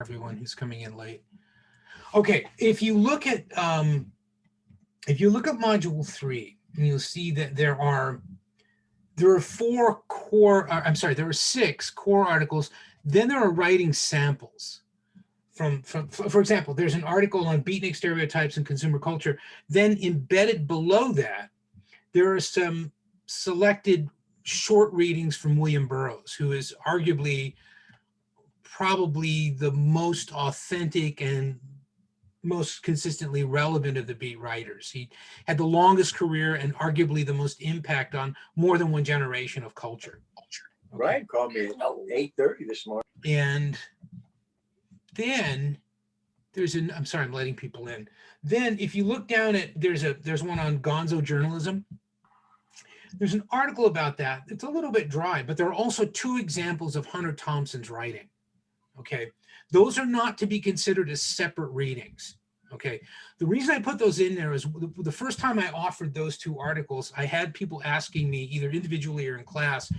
everyone who's coming in late. Okay, if you look at module 3, you'll see that there are four core. I'm sorry, there are 6 core articles. Then there are writing samples. For example, there's an article on beatnik stereotypes and consumer culture. Then embedded below that, there are some selected short readings from William Burroughs, who is arguably probably the most authentic and most consistently relevant of the beat writers. He had the longest career and arguably the most impact on more than one generation of culture. Okay. Right, called me at 8:30 this morning. And then I'm sorry, I'm letting people in. Then if you look down at, there's one on gonzo journalism. There's an article about that. It's a little bit dry, but there are also 2 examples of Hunter Thompson's writing. Okay, those are not to be considered as separate readings. Okay, the reason I put those in there is the first time I offered those 2 articles, I had people asking me either individually or in class,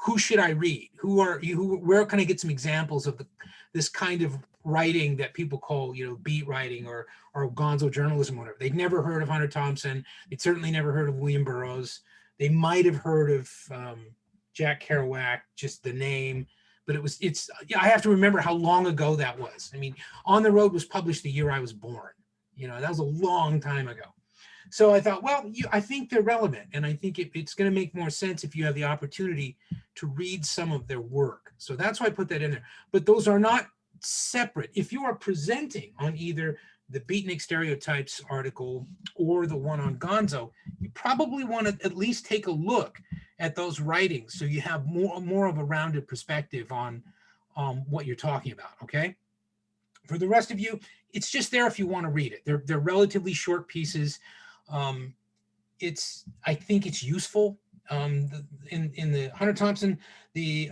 who should I read? Where can I get some examples of this kind of writing that people call, beat writing or gonzo journalism, or whatever. They'd never heard of Hunter Thompson. They'd certainly never heard of William Burroughs. They might have heard of Jack Kerouac, just the name. But I have to remember how long ago that was. I mean, On the Road was published the year I was born. That was a long time ago. So I thought, well, I think they're relevant. And I think it's going to make more sense if you have the opportunity to read some of their work. So that's why I put that in there. But those are not separate. If you are presenting on either the beatnik stereotypes article or the one on gonzo, you probably want to at least take a look at those writings so you have more of a rounded perspective on what you're talking about. Okay, for the rest of you, it's just there if you want to read it. They're relatively short pieces. I think it's useful. In the Hunter Thompson, the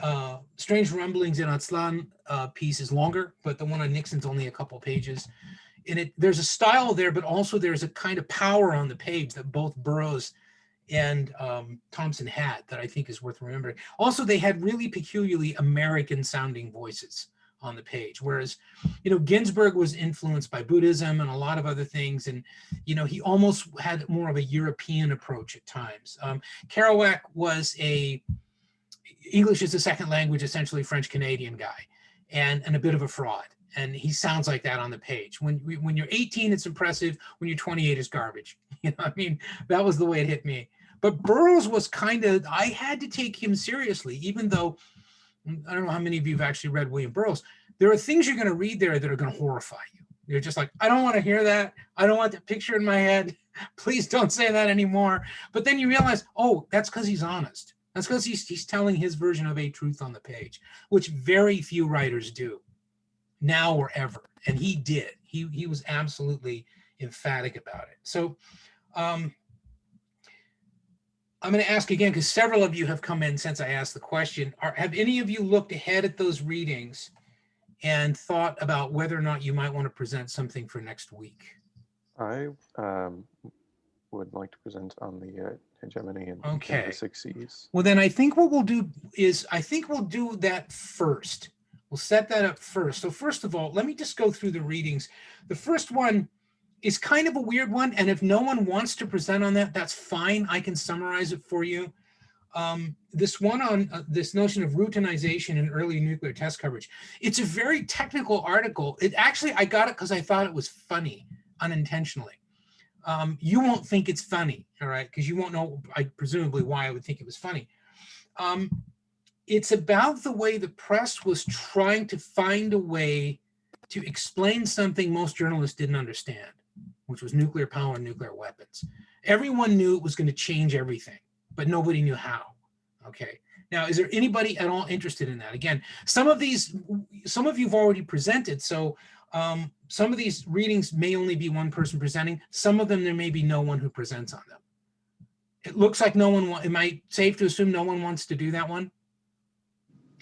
Strange Rumblings in Aztlan piece is longer, but the one on Nixon's only a couple pages. And there's a style there, but also there's a kind of power on the page that both Burroughs and Thompson had that I think is worth remembering. Also, they had really peculiarly American sounding voices on the page, whereas Ginsberg was influenced by Buddhism and a lot of other things, and he almost had more of a European approach at times. Kerouac was English is a second language, essentially French Canadian guy, and a bit of a fraud, and he sounds like that on the page. When you're 18, it's impressive. When you're 28, it's garbage. I mean, that was the way it hit me. But Burroughs was I had to take him seriously, even though I don't know how many of you have actually read William Burroughs. There are things you're going to read there that are going to horrify you. You're just like, I don't want to hear that. I don't want that picture in my head. Please don't say that anymore. But then you realize, oh, that's because he's honest. That's because he's telling his version of a truth on the page, which very few writers do now or ever. And he did. He was absolutely emphatic about it. So I'm going to ask again, because several of you have come in since I asked the question. Have any of you looked ahead at those readings and thought about whether or not you might want to present something for next week? I would like to present on the hegemony and okay. The 6 C's. Well, then I think what we'll do is, we'll do that first. We'll set that up first. So first of all, let me just go through the readings. The first one is kind of a weird one, and if no one wants to present on that, that's fine. I can summarize it for you. This one on this notion of routinization in early nuclear test coverage. It's a very technical article. I got it because I thought it was funny, unintentionally. You won't think it's funny, all right, because you won't know, presumably, why I would think it was funny. It's about the way the press was trying to find a way to explain something most journalists didn't understand, which was nuclear power and nuclear weapons. Everyone knew it was going to change everything, but nobody knew how. Okay. Now, is there anybody at all interested in that? Again, some of you've already presented, so some of these readings may only be one person presenting. Some of them, there may be no one who presents on them. It looks like no one am I safe to assume no one wants to do that one?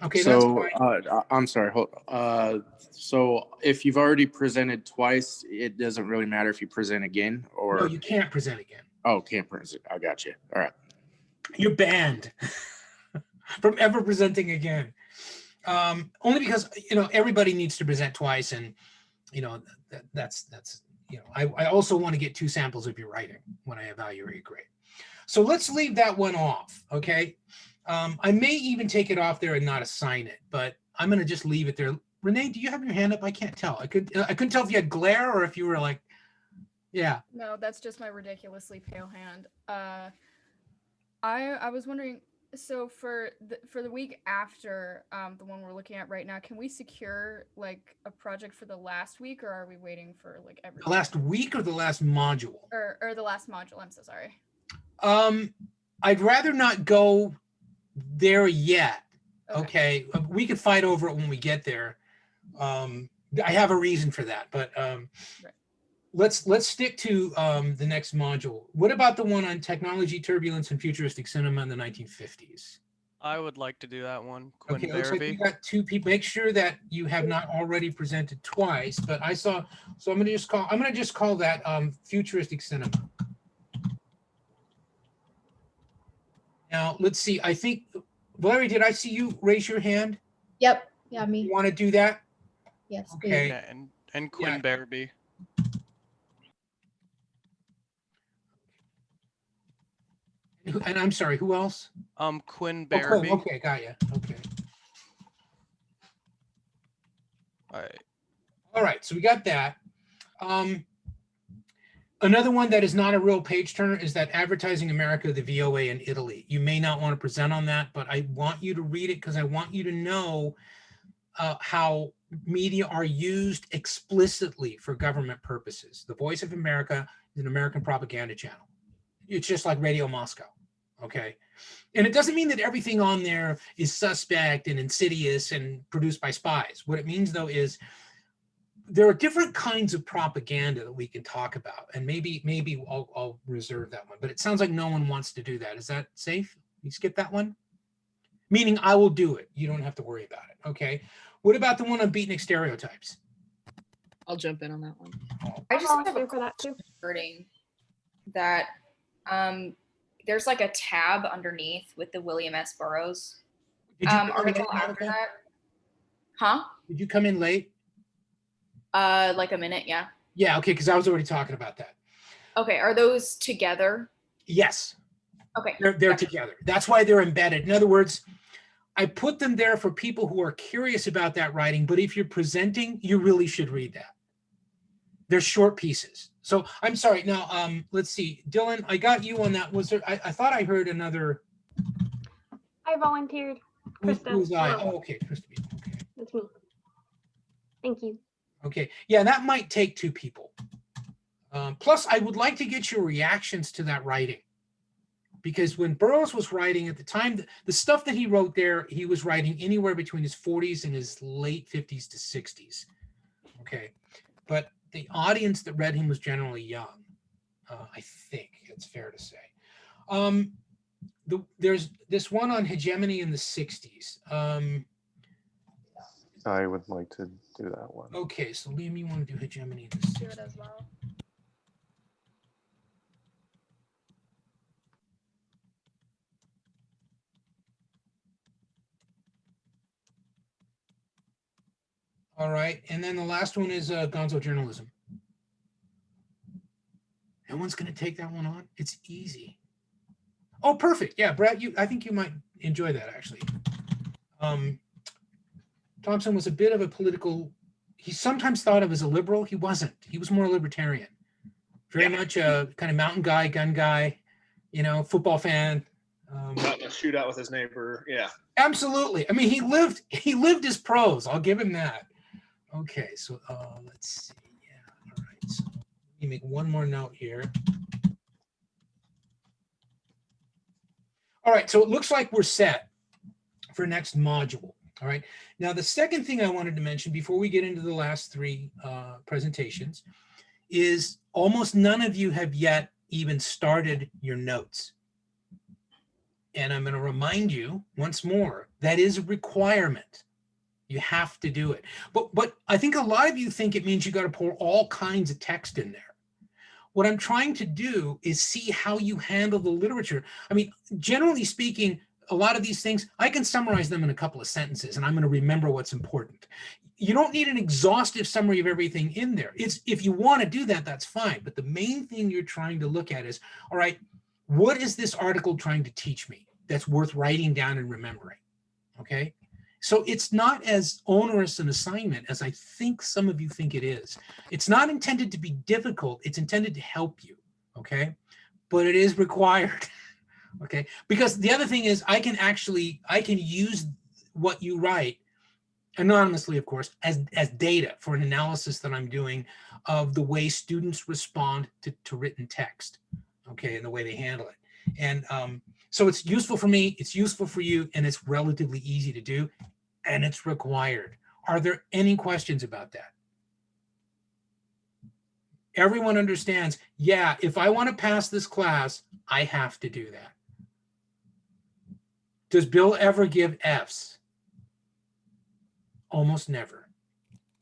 Okay, so I'm sorry. So if you've already presented twice, it doesn't really matter if you present again, or no, you can't present again. Oh, can't present. I got you. All right. You're banned from ever presenting again. Only because, everybody needs to present twice, and, that's, I also want to get 2 samples of your writing when I evaluate your grade. So let's leave that one off, okay? I may even take it off there and not assign it, but I'm going to just leave it there. Renee, do you have your hand up? I can't tell. I couldn't tell if you had glare or if you were like, yeah. No, that's just my ridiculously pale hand. I was wondering, so for the week after the one we're looking at right now, can we secure like a project for the last week, or are we waiting for like every The last week or the last module? or the last module? I'm so sorry. I'd rather not go there yet. Okay. We could fight over it when we get there. I have a reason for that, but Right. let's stick to the next module. What about the one on technology, turbulence, and futuristic cinema in the 1950s? I would like to do that one. Quinn Okay, looks like we Barabee. got 2 people. Make sure that you have not already presented twice, but I saw, so I'm gonna just call that futuristic cinema. Now, let's see, I think, Valerie, did I see you raise your hand? Yep. Yeah, me. You want to do that? Yes. please. Okay. Yeah, and Quinn Barabee. And I'm sorry, who else? Quinn Oh, Quinn, Barabee. okay, got you. Okay. All right, so we got that. Another one that is not a real page turner is that Advertising America, the VOA in Italy. You may not want to present on that, but I want you to read it because I want you to know how media are used explicitly for government purposes. The Voice of America is an American propaganda channel. It's just like Radio Moscow, okay? And it doesn't mean that everything on there is suspect and insidious and produced by spies. What it means, though, is there are different kinds of propaganda that we can talk about, and maybe I'll reserve that one. But it sounds like no one wants to do that. Is that safe? You skip that one? Meaning I will do it. You don't have to worry about it. Okay. What about the one on beatnik stereotypes? I'll jump in on that one. I just have a volunteer for that too. wording that there's like a tab underneath with the William S. Burroughs Did you come in article late, after Monica? that. Huh? Did you come in late? Like a minute, yeah. Yeah. Okay. Because I was already talking about that. Okay, are those together? Yes. Okay. They're gotcha. together. That's why they're embedded. In other words, I put them there for people who are curious about that writing, but if you're presenting, you really should read that. They're short pieces. So I'm sorry. Now, let's see. Dylan, I got you on that. Was there, I thought I heard another. I volunteered. Who's Krista. I? Oh. Oh, okay. Krista. Okay. That's me. Thank you. Okay. Yeah, that might take 2 people. Plus, I would like to get your reactions to that writing. Because when Burroughs was writing at the time, the stuff that he wrote there, he was writing anywhere between his 40s and his late 50s to 60s. Okay. But the audience that read him was generally young. I think it's fair to say. There's this one on hegemony in the 60s. I would like to do that one. Okay, so Liam, you want to do hegemony in the Do 60s? it as well. All right, and then the last one is gonzo journalism. No one's going to take that one on. It's easy. Oh, perfect. Yeah, Brad, I think you might enjoy that actually. Thompson was a bit of a political. He's sometimes thought of as a liberal. He wasn't. He was more libertarian. Very much a kind of mountain guy, gun guy. Football fan. Not in a shootout with his neighbor. Yeah. Absolutely. I mean, he lived his prose. I'll give him that. Okay, so let's see. Yeah, all right. So let me make one more note here. All right, so it looks like we're set for next module. All right. Now, the second thing I wanted to mention before we get into the last 3 presentations is almost none of you have yet even started your notes. And I'm going to remind you once more, that is a requirement. You have to do it. But I think a lot of you think it means you got to pour all kinds of text in there. What I'm trying to do is see how you handle the literature. I mean, generally speaking, a lot of these things, I can summarize them in a couple of sentences and I'm going to remember what's important. You don't need an exhaustive summary of everything in there. It's, if you want to do that, that's fine. But the main thing you're trying to look at is, all right, what is this article trying to teach me that's worth writing down and remembering? Okay. So it's not as onerous an assignment as I think some of you think it is. It's not intended to be difficult. It's intended to help you. Okay. But it is required. Okay. Because the other thing is I can use what you write anonymously, of course, as data for an analysis that I'm doing of the way students respond to written text, okay, and the way they handle it. And so it's useful for me, it's useful for you, and it's relatively easy to do, and it's required. Are there any questions about that? Everyone understands, yeah, if I want to pass this class, I have to do that. Does Bill ever give Fs? Almost never.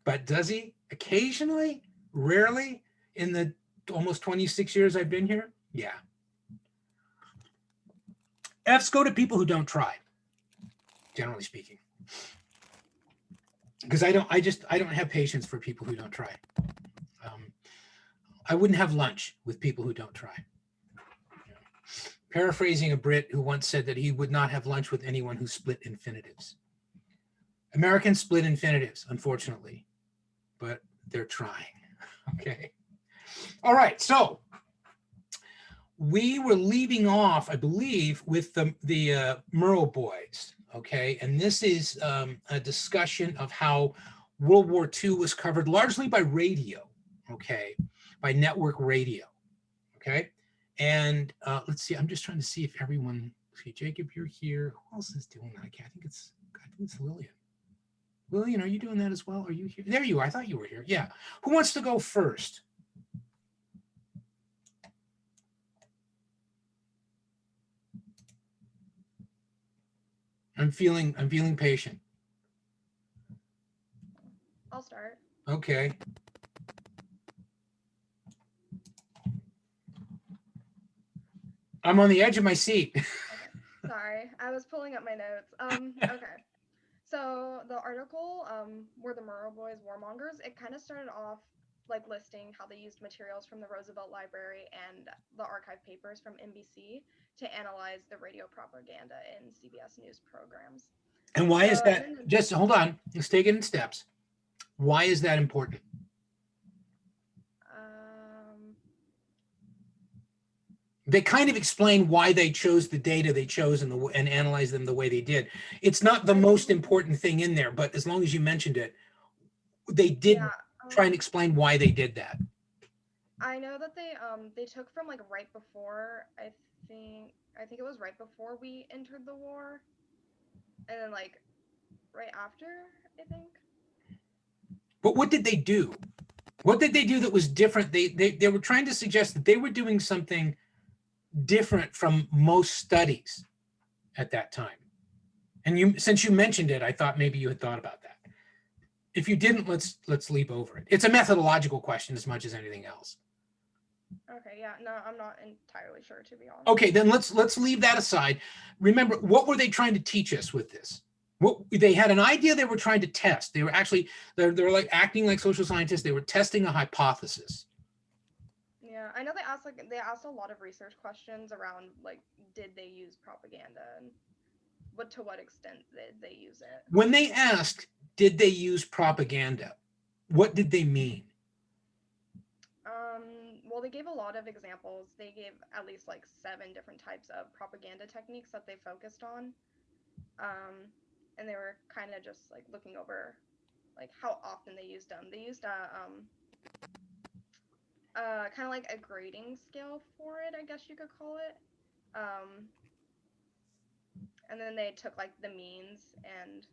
But does he? Occasionally? Rarely? In the almost 26 years I've been here? Yeah. Fs go to people who don't try, generally speaking. Because I don't have patience for people who don't try. I wouldn't have lunch with people who don't try. Paraphrasing a Brit who once said that he would not have lunch with anyone who split infinitives. Americans split infinitives, unfortunately, but they're trying. Okay. All right. So we were leaving off, I believe, with the Murrow boys. Okay. And this is a discussion of how World War II was covered largely by radio. Okay. By network radio. Okay. And let's see, I'm just trying to see if everyone, okay, Jacob, you're here. Who else is doing that? I think it's Lillian. Lillian, are you doing that as well? Are you here? There you are. I thought you were here. Yeah. Who wants to go first? I'm feeling patient. I'll start. Okay. I'm on the edge of my seat. Okay. Sorry, I was pulling up my notes. Okay. So the article, were the Murrow Boys warmongers? It kind of started off like listing how they used materials from the Roosevelt Library and the archive papers from NBC to analyze the radio propaganda in CBS News programs. And why is that? Just hold on. Let's take it in steps. Why is that important? They kind of explain why they chose the data they chose and analyzed them the way they did. It's not the most important thing in there, but as long as you mentioned it, they did try and explain why they did that. I know that they took from like right before, I think it was right before we entered the war, and then like right after, I think. But what did they do? What did they do that was different? They were trying to suggest that they were doing something different from most studies at that time. And since you mentioned it, I thought maybe you had thought about that. If you didn't, let's leap over it. It's a methodological question as much as anything else. Okay, yeah, no, I'm not entirely sure, to be honest. Okay, then let's leave that aside. Remember, what were they trying to teach us with this? They had an idea they were trying to test. They were actually, they're like acting like social scientists. They were testing a hypothesis. Yeah, I know they asked a lot of research questions around like, did they use propaganda and to what extent did they use it? When they asked, did they use propaganda? What did they mean? Well, they gave a lot of examples. They gave at least like 7 different types of propaganda techniques that they focused on. And they were kind of just like looking over like how often they used them. They used kind of like a grading scale for it, I guess you could call it. And then they took like the means and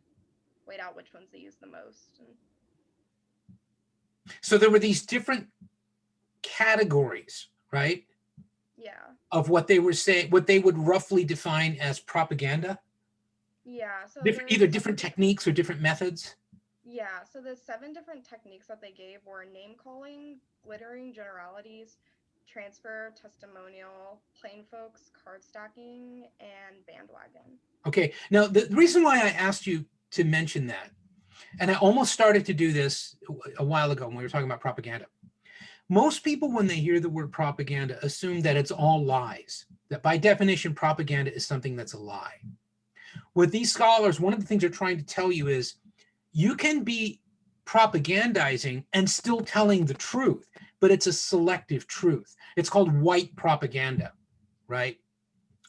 weighed out which ones they used the most. So there were these different categories, right? Yeah. Of what they were saying, what they would roughly define as propaganda. Yeah. So either different techniques or different methods. Yeah. So the 7 different techniques that they gave were name calling, glittering generalities, transfer, testimonial, plain folks, card stacking, and bandwagon. Okay, now the reason why I asked you to mention that, and I almost started to do this a while ago when we were talking about propaganda. Most people, when they hear the word propaganda, assume that it's all lies, that by definition, propaganda is something that's a lie. With these scholars, one of the things they're trying to tell you is you can be propagandizing and still telling the truth, but it's a selective truth. It's called white propaganda, right?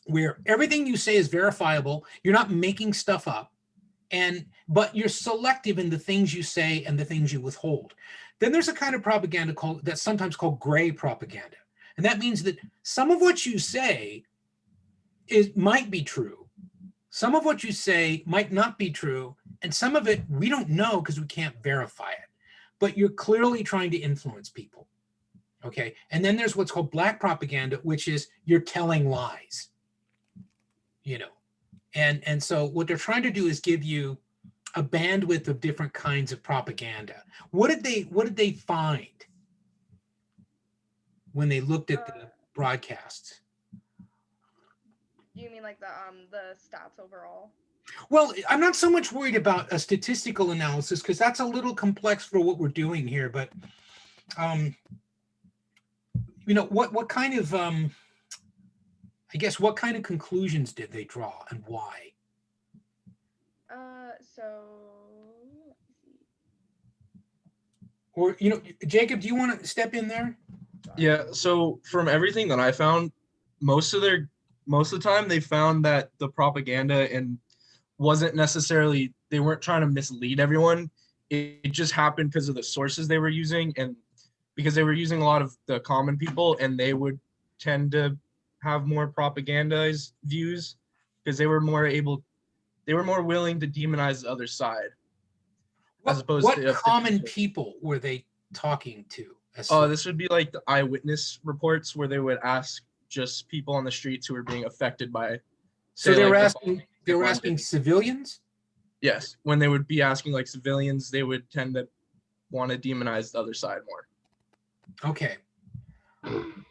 Where everything you say is verifiable, you're not making stuff up, but you're selective in the things you say and the things you withhold. Then there's a kind of propaganda that's sometimes called gray propaganda. And that means that some of what you say might be true. Some of what you say might not be true. And some of it we don't know because we can't verify it. But you're clearly trying to influence people. Okay. And then there's what's called black propaganda, which is you're telling lies. You know. And so what they're trying to do is give you a bandwidth of different kinds of propaganda. What did they find when they looked at the broadcasts? Do you mean like the stats overall? Well, I'm not so much worried about a statistical analysis because that's a little complex for what we're doing here. But you know, what kind of I guess what kind of conclusions did they draw and why? So Or, you know, Jacob, do you want to step in there? Yeah, so from everything that I found, most of the time they found that the propaganda and wasn't necessarily, they weren't trying to mislead everyone. It just happened because of the sources they were using, and because they were using a lot of the common people, and they would tend to have more propagandized views because they were more willing to demonize the other side. As opposed what to common people were they talking to? This would be like the eyewitness reports where they would ask just people on the streets who were being affected by. So they were like, asking civilians? Yes, when they would be asking like civilians, they would tend to want to demonize the other side more. Okay.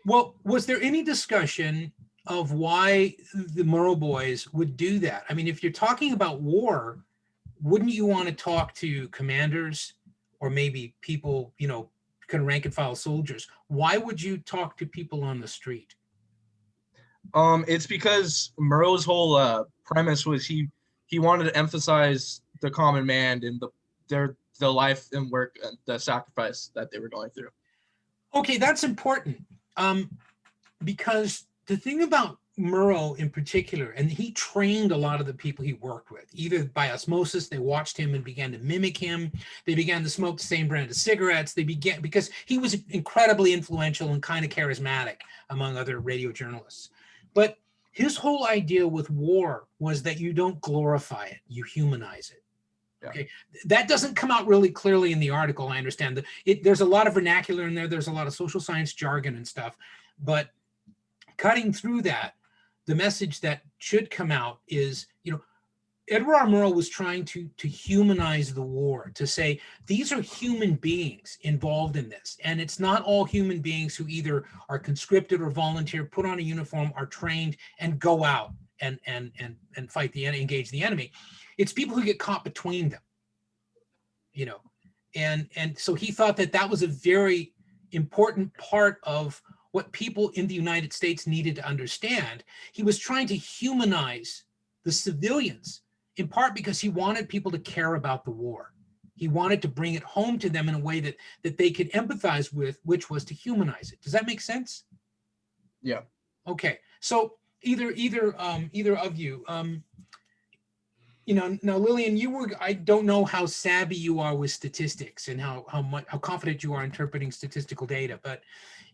Well, was there any discussion of why the Murrow boys would do that? I mean, if you're talking about war, wouldn't you want to talk to commanders or maybe people, you know, kind of rank and file soldiers? Why would you talk to people on the street? It's because Murrow's whole premise was he wanted to emphasize the common man and the life and work and the sacrifice that they were going through. Okay, that's important. Because the thing about Murrow in particular, and he trained a lot of the people he worked with, either by osmosis, they watched him and began to mimic him. They began to smoke the same brand of cigarettes. Because he was incredibly influential and kind of charismatic among other radio journalists. But his whole idea with war was that you don't glorify it, you humanize it. Yeah. Okay, that doesn't come out really clearly in the article. I understand that there's a lot of vernacular in there. There's a lot of social science jargon and stuff, but cutting through that, the message that should come out is, you know, Edward R. Murrow was trying to humanize the war, to say these are human beings involved in this, and it's not all human beings who either are conscripted or volunteer, put on a uniform, are trained, and go out and fight the enemy, engage the enemy. It's people who get caught between them, you know, and so he thought that was a very important part of what people in the United States needed to understand. He was trying to humanize the civilians, in part because he wanted people to care about the war. He wanted to bring it home to them in a way that they could empathize with, which was to humanize it. Does that make sense? Yeah. Okay. So either of you, you know, now Lillian, I don't know how savvy you are with statistics and how confident you are interpreting statistical data, but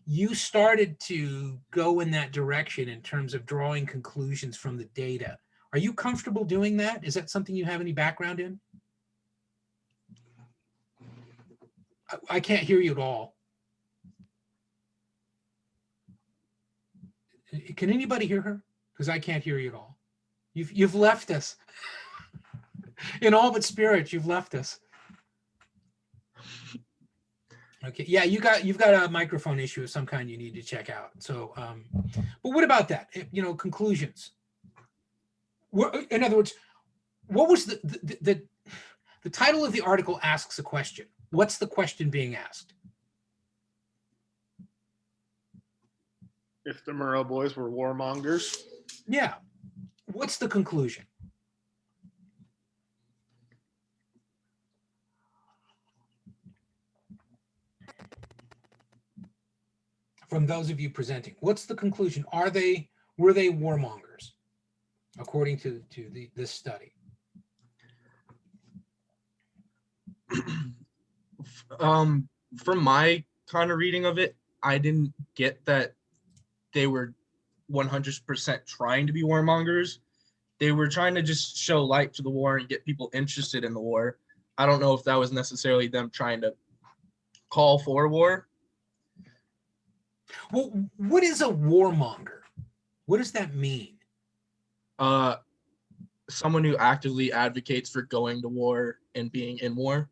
you started to go in that direction in terms of drawing conclusions from the data. Are you comfortable doing that? Is that something you have any background in? I can't hear you at all. Can anybody hear her? Because I can't hear you at all. You've left us. In all but spirit, you've left us. Okay, yeah, you've got a microphone issue of some kind you need to check out. So, but what about that? You know, conclusions. In other words, what was the title of the article asks a question. What's the question being asked? If the Murrow boys were warmongers. Yeah. What's the conclusion? From those of you presenting, what's the conclusion? Were they warmongers, according to this study? From my kind of reading of it, I didn't get that they were 100% trying to be warmongers. They were trying to just show light to the war and get people interested in the war. I don't know if that was necessarily them trying to call for war. Well, what is a warmonger? What does that mean? Someone who actively advocates for going to war and being in war.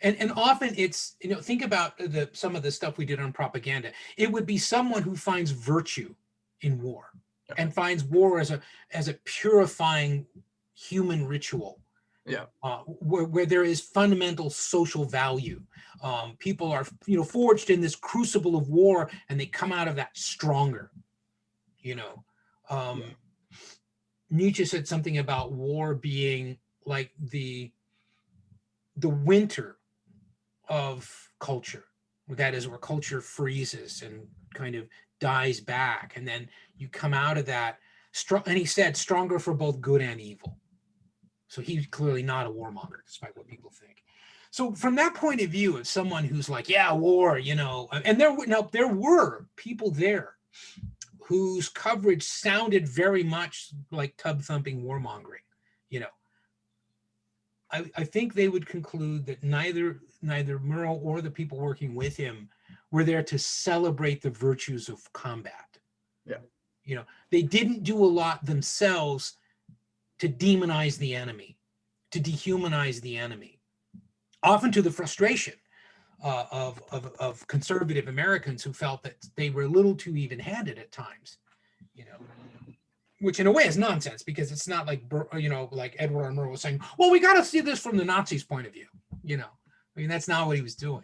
And often it's, you know, think about some of the stuff we did on propaganda. It would be someone who finds virtue in war and finds war as a purifying human ritual. Yeah. Where there is fundamental social value. People are, you know, forged in this crucible of war, and they come out of that stronger. You know, Nietzsche said something about war being like the winter of culture. That is, where culture freezes and kind of dies back, and then you come out of that strong. And he said, stronger for both good and evil. So he's clearly not a warmonger, despite what people think. So from that point of view, of someone who's like, yeah, war, you know, and there were people there whose coverage sounded very much like tub thumping warmongering, you know. I think they would conclude that neither Murrow or the people working with him were there to celebrate the virtues of combat. Yeah. You know, they didn't do a lot themselves to demonize the enemy, to dehumanize the enemy, often to the frustration of conservative Americans who felt that they were a little too even-handed at times, you know, which in a way is nonsense, because it's not like, you know, like Edward R. Murrow was saying, well, we got to see this from the Nazis' point of view, you know. I mean, that's not what he was doing.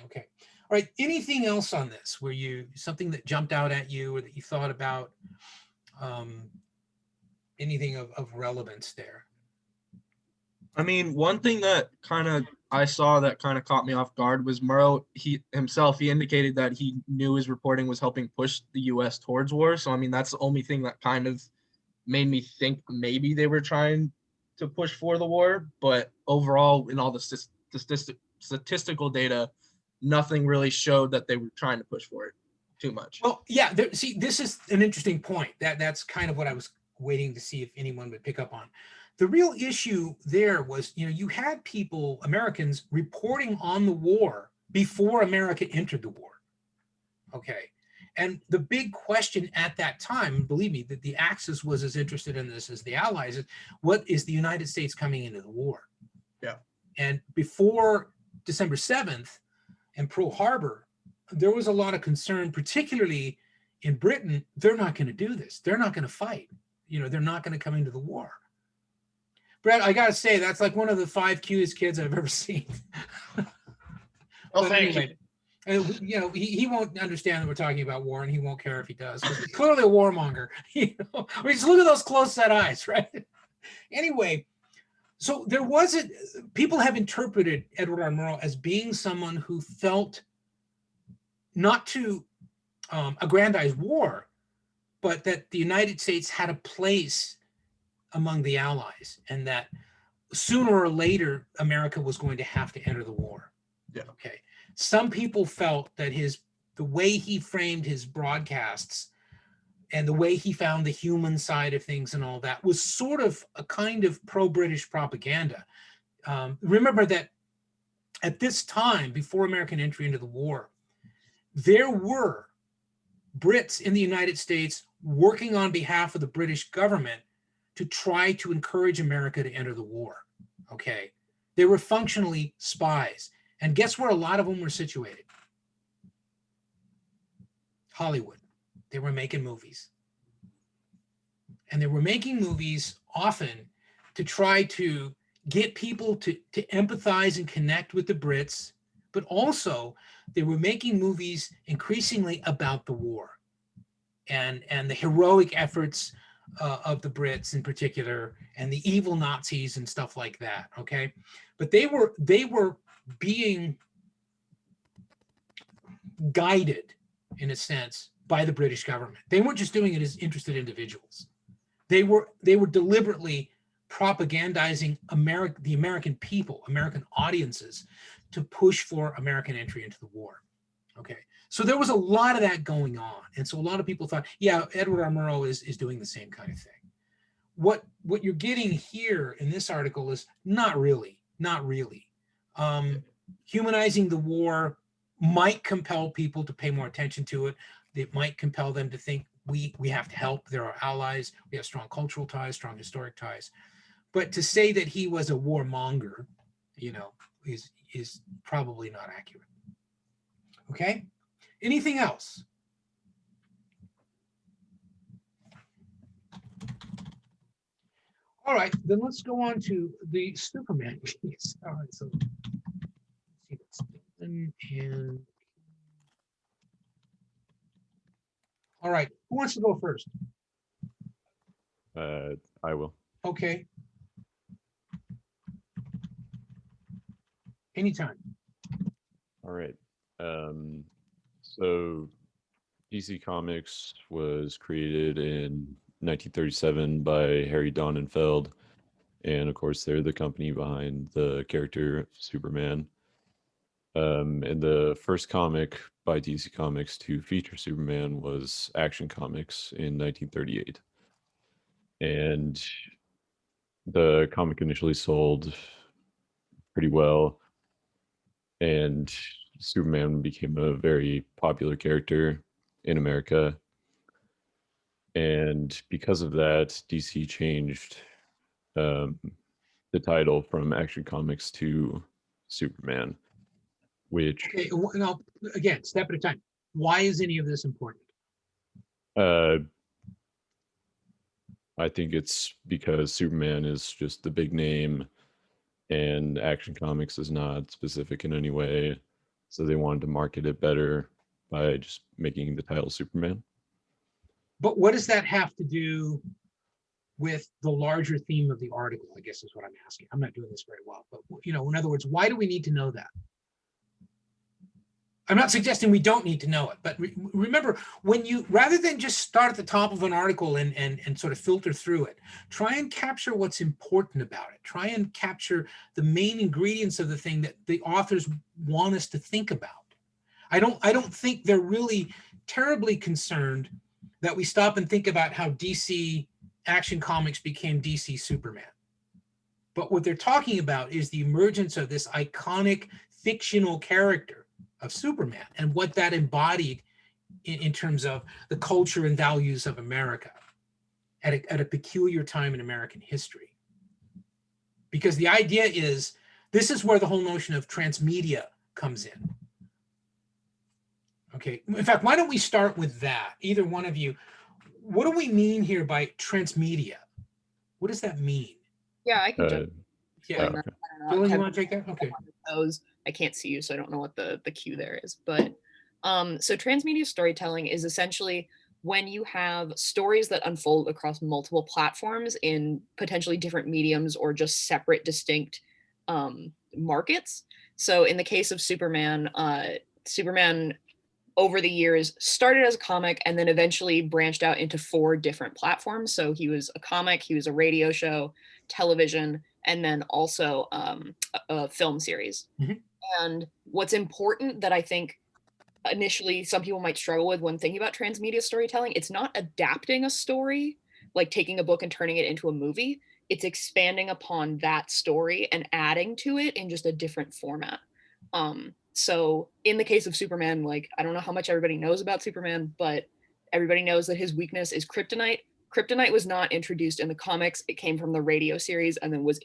Okay. All right. Anything else on this where something that jumped out at you or that you thought about? Anything of relevance there? I mean, one thing that I saw that kind of caught me off guard was Murrow, he indicated that he knew his reporting was helping push the US towards war. So, I mean, that's the only thing that kind of made me think maybe they were trying to push for the war. But overall, in all the statistical data, nothing really showed that they were trying to push for it too much. Well, yeah, see, this is an interesting point. That's kind of what I was waiting to see if anyone would pick up on. The real issue there was, you know, you had people, Americans, reporting on the war before America entered the war. Okay. And the big question at that time, believe me, that the Axis was as interested in this as the Allies, is what is the United States coming into the war? Yeah. And before December 7th and Pearl Harbor, there was a lot of concern, particularly in Britain. They're not going to do this. They're not going to fight. You know, they're not going to come into the war. Brett, I got to say, that's like one of the 5 cutest kids I've ever seen. Well, thank you. You know, he won't understand that we're talking about war, and he won't care if he does. He's clearly a warmonger. You know, I mean, just look at those close-set eyes, right? Anyway, so there wasn't. People have interpreted Edward R. Murrow as being someone who felt not to aggrandize war, but that the United States had a place among the Allies, and that sooner or later America was going to have to enter the war. Yeah. Okay. Some people felt that the way he framed his broadcasts and the way he found the human side of things and all that was sort of a kind of pro-British propaganda. Remember that at this time, before American entry into the war, there were Brits in the United States working on behalf of the British government to try to encourage America to enter the war. Okay. They were functionally spies. And guess where a lot of them were situated? Hollywood. They were making movies. And they were making movies often to try to get people to empathize and connect with the Brits, but also they were making movies increasingly about the war and the heroic efforts of the Brits in particular, and the evil Nazis and stuff like that. Okay, but they were being guided in a sense by the British government. They weren't just doing it as interested individuals. They were deliberately propagandizing the American people, American audiences, to push for American entry into the war. Okay, so there was a lot of that going on, and so a lot of people thought, yeah, Edward R. Murrow is doing the same kind of thing. What you're getting here in this article is not really. Humanizing the war might compel people to pay more attention to it. It might compel them to think we have to help. There are allies. We have strong cultural ties, strong historic ties. But to say that he was a warmonger, is probably not accurate. Okay? Anything else? All right, then let's go on to the Superman piece. All right, so let's see what's done, and all right, who wants to go first? I will. Okay. Anytime. All right. So DC Comics was created in 1937 by Harry Donenfeld, and of course they're the company behind the character Superman. And the first comic by DC Comics to feature Superman was Action Comics in 1938. And the comic initially sold pretty well, and Superman became a very popular character in America. And because of that, DC changed the title from Action Comics to Superman, which... Okay, now, again, step at a time. Why is any of this important? I think it's because Superman is just the big name, and Action Comics is not specific in any way. So they wanted to market it better by just making the title Superman. But what does that have to do with the larger theme of the article, I guess is what I'm asking. I'm not doing this very well, but in other words, why do we need to know that? I'm not suggesting we don't need to know it, but remember, when you, rather than just start at the top of an article and sort of filter through it, try and capture what's important about it. Try and capture the main ingredients of the thing that the authors want us to think about. I don't think they're really terribly concerned that we stop and think about how DC Action Comics became DC Superman. But what they're talking about is the emergence of this iconic fictional character of Superman and what that embodied in terms of the culture and values of America at a peculiar time in American history. Because the idea is, this is where the whole notion of transmedia comes in. Okay, in fact, why don't we start with that? Either one of you, what do we mean here by transmedia? What does that mean? Yeah, I can jump. Yeah, okay. Dylan, you want to take that? Okay. I can't see you, so I don't know what the cue there is. But so transmedia storytelling is essentially when you have stories that unfold across multiple platforms in potentially different mediums or just separate, distinct markets. So in the case of Superman, Superman over the years started as a comic and then eventually branched out into 4 different platforms. So he was a comic, he was a radio show, television, and then also a film series. Mm-hmm. And what's important that I think initially some people might struggle with when thinking about transmedia storytelling, it's not adapting a story, like taking a book and turning it into a movie. It's expanding upon that story and adding to it in just a different format. So in the case of Superman, like, I don't know how much everybody knows about Superman, but everybody knows that his weakness is kryptonite. Kryptonite was not introduced in the comics. It came from the radio series and then was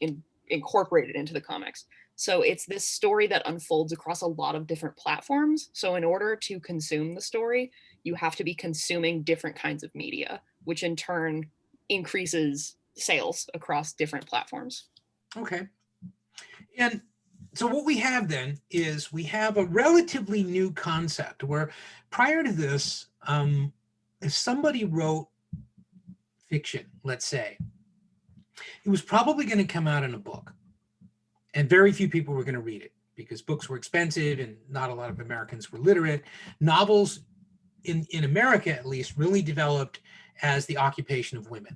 incorporated into the comics. So it's this story that unfolds across a lot of different platforms. So in order to consume the story, you have to be consuming different kinds of media, which in turn increases sales across different platforms. Okay. And so what we have then is we have a relatively new concept where prior to this, if somebody wrote fiction, let's say, it was probably going to come out in a book. And very few people were going to read it because books were expensive and not a lot of Americans were literate. Novels in America, at least, really developed as the occupation of women.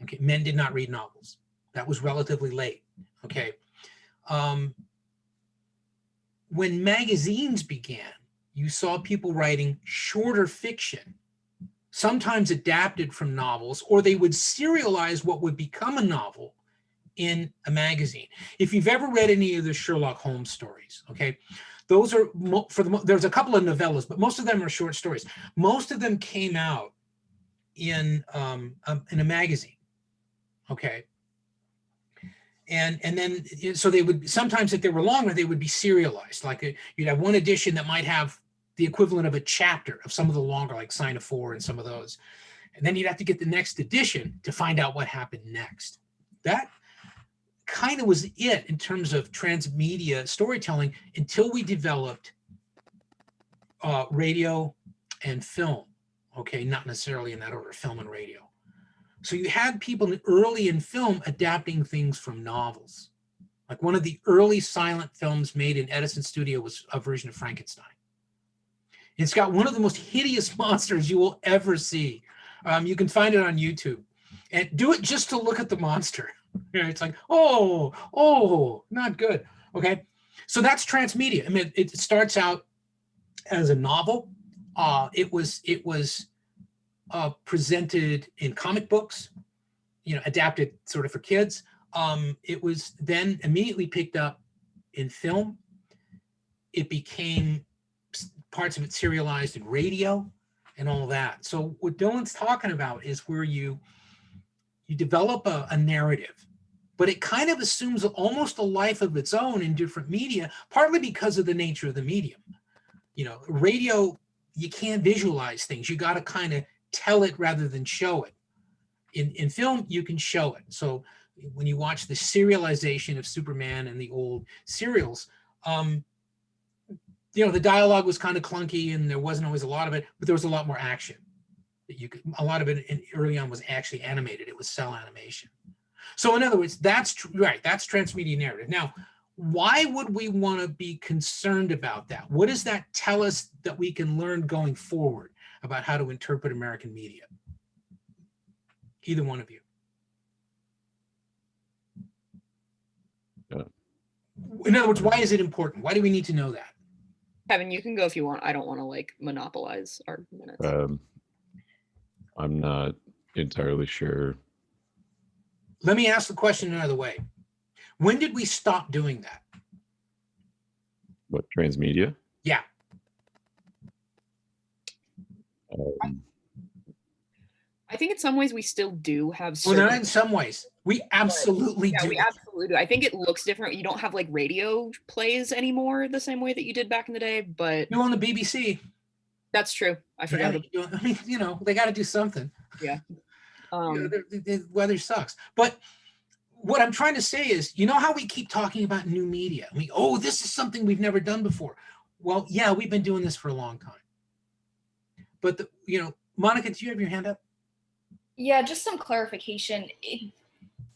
Okay, men did not read novels. That was relatively late. Okay. When magazines began, you saw people writing shorter fiction, sometimes adapted from novels, or they would serialize what would become a novel in a magazine. If you've ever read any of the Sherlock Holmes stories, okay, those are there's a couple of novellas, but most of them are short stories. Most of them came out in a magazine, okay. And then so they would sometimes, if they were longer, they would be serialized. Like you'd have one edition that might have the equivalent of a chapter of some of the longer, like Sign of Four and some of those. And then you'd have to get the next edition to find out what happened next. That kind of was it in terms of transmedia storytelling until we developed radio and film. Okay, not necessarily in that order, film and radio. So you had people early in film adapting things from novels. Like one of the early silent films made in Edison Studio was a version of Frankenstein. It's got one of the most hideous monsters you will ever see. You can find it on YouTube. And do it just to look at the monster. It's like, oh, not good. Okay, so that's transmedia. I mean, it starts out as a novel. It was presented in comic books, adapted sort of for kids. It was then immediately picked up in film. It became parts of it serialized in radio and all that. So what Dylan's talking about is where you develop a narrative, but it kind of assumes almost a life of its own in different media, partly because of the nature of the medium. Radio, you can't visualize things. You got to kind of tell it rather than show it. In film, you can show it. So when you watch the serialization of Superman and the old serials, the dialogue was kind of clunky and there wasn't always a lot of it, but there was a lot more action. A lot of it early on was actually animated. It was cell animation. So in other words, that's right. That's transmedia narrative. Now, why would we want to be concerned about that? What does that tell us that we can learn going forward about how to interpret American media? Either one of you. In other words, why is it important? Why do we need to know that? Kevin, you can go if you want. I don't want to monopolize our minutes. I'm not entirely sure. Let me ask the question another way. When did we stop doing that? What, transmedia? Yeah. I think in some ways we still do have. Well, not in some ways. We absolutely do. We absolutely do. I think it looks different. You don't have radio plays anymore the same way that you did back in the day, but you on the BBC. That's true. I forgot. I mean, they got to do something. Yeah. The weather sucks. But what I'm trying to say is, how we keep talking about new media? I mean, this is something we've never done before. Well, yeah, we've been doing this for a long time. But Monica, do you have your hand up? Yeah, just some clarification.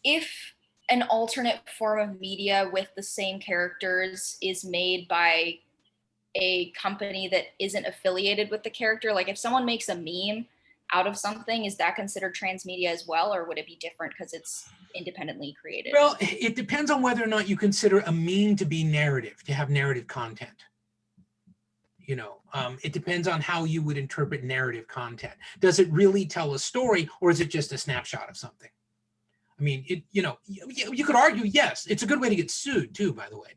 If an alternate form of media with the same characters is made by a company that isn't affiliated with the character, like if someone makes a meme out of something, is that considered transmedia as well, or would it be different because it's independently created? Well, it depends on whether or not you consider a meme to be narrative, to have narrative content. It depends on how you would interpret narrative content. Does it really tell a story, or is it just a snapshot of something? I mean, you could argue, yes, it's a good way to get sued too, by the way.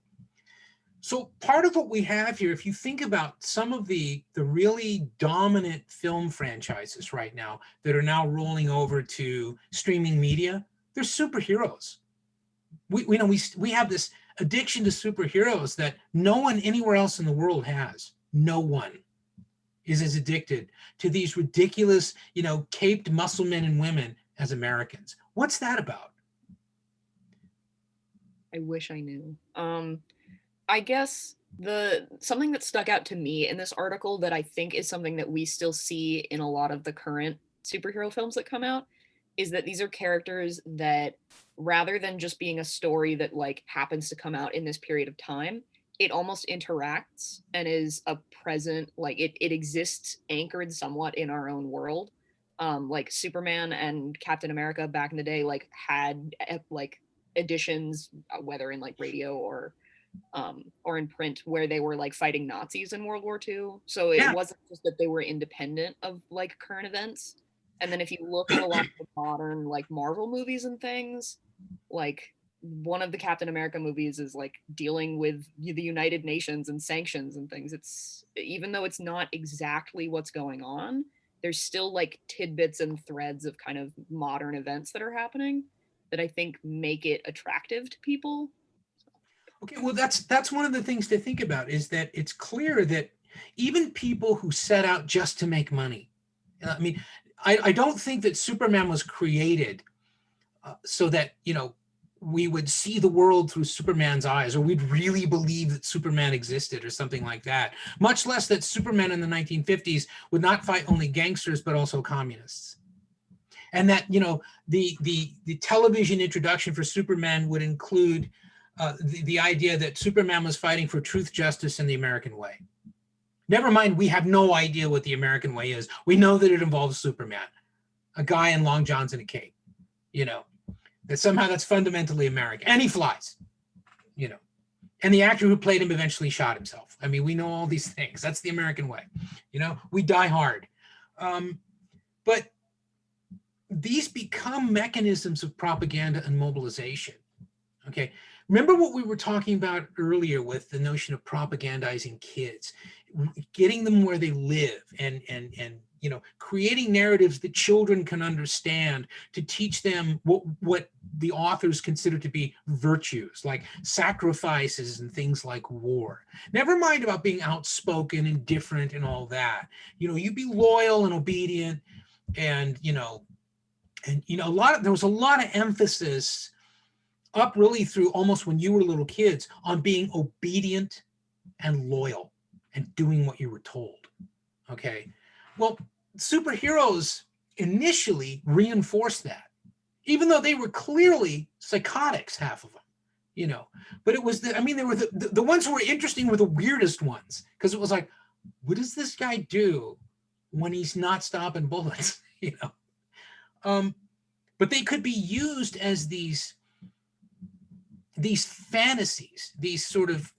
So part of what we have here, if you think about some of the really dominant film franchises right now that are now rolling over to streaming media, they're superheroes. We have this addiction to superheroes that no one anywhere else in the world has. No one is as addicted to these ridiculous, caped muscle men and women as Americans. What's that about? I wish I knew. I guess something that stuck out to me in this article that I think is something that we still see in a lot of the current superhero films that come out is that these are characters that, rather than just being a story that like happens to come out in this period of time, it almost interacts and is a present, like it exists anchored somewhat in our own world. Like Superman and Captain America back in the day like had like editions, whether in like radio or in print, where they were like fighting Nazis in World War II. So it wasn't just that they were independent of like current events. And then if you look at a lot of the modern like Marvel movies and things, like one of the Captain America movies is like dealing with the United Nations and sanctions and things. It's, even though it's not exactly what's going on, there's still like tidbits and threads of kind of modern events that are happening that I think make it attractive to people. Okay, well, that's one of the things to think about, is that it's clear that even people who set out just to make money, I mean, I don't think that Superman was created so that, we would see the world through Superman's eyes, or we'd really believe that Superman existed or something like that, much less that Superman in the 1950s would not fight only gangsters, but also communists. And that, the television introduction for Superman would include the idea that Superman was fighting for truth, justice, and the American way. Never mind, we have no idea what the American way is. We know that it involves Superman, a guy in long johns and a cape, that somehow that's fundamentally American. And he flies, and the actor who played him eventually shot himself. I mean, we know all these things. That's the American way. We die hard. But these become mechanisms of propaganda and mobilization. Okay. Remember what we were talking about earlier with the notion of propagandizing kids, getting them where they live, and creating narratives that children can understand, to teach them what the authors consider to be virtues, like sacrifices and things like war. Never mind about being outspoken and different and all that. You be loyal and obedient, and there was a lot of emphasis up really through almost when you were little kids on being obedient and loyal and doing what you were told. Okay. Well, superheroes initially reinforced that, even though they were clearly psychotics, half of them, but it was they were the ones who were interesting were the weirdest ones, because it was like, what does this guy do when he's not stopping bullets? But they could be used as these fantasies, these sort of,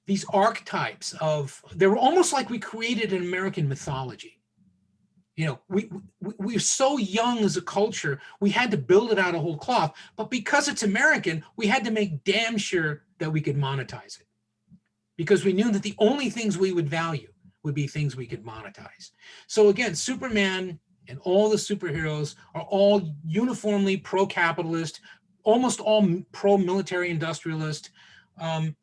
these archetypes they were almost like we created an American mythology. We're so young as a culture, we had to build it out of whole cloth, but because it's American, we had to make damn sure that we could monetize it, because we knew that the only things we would value would be things we could monetize. So again, Superman and all the superheroes are all uniformly pro-capitalist, almost all pro-military industrialist.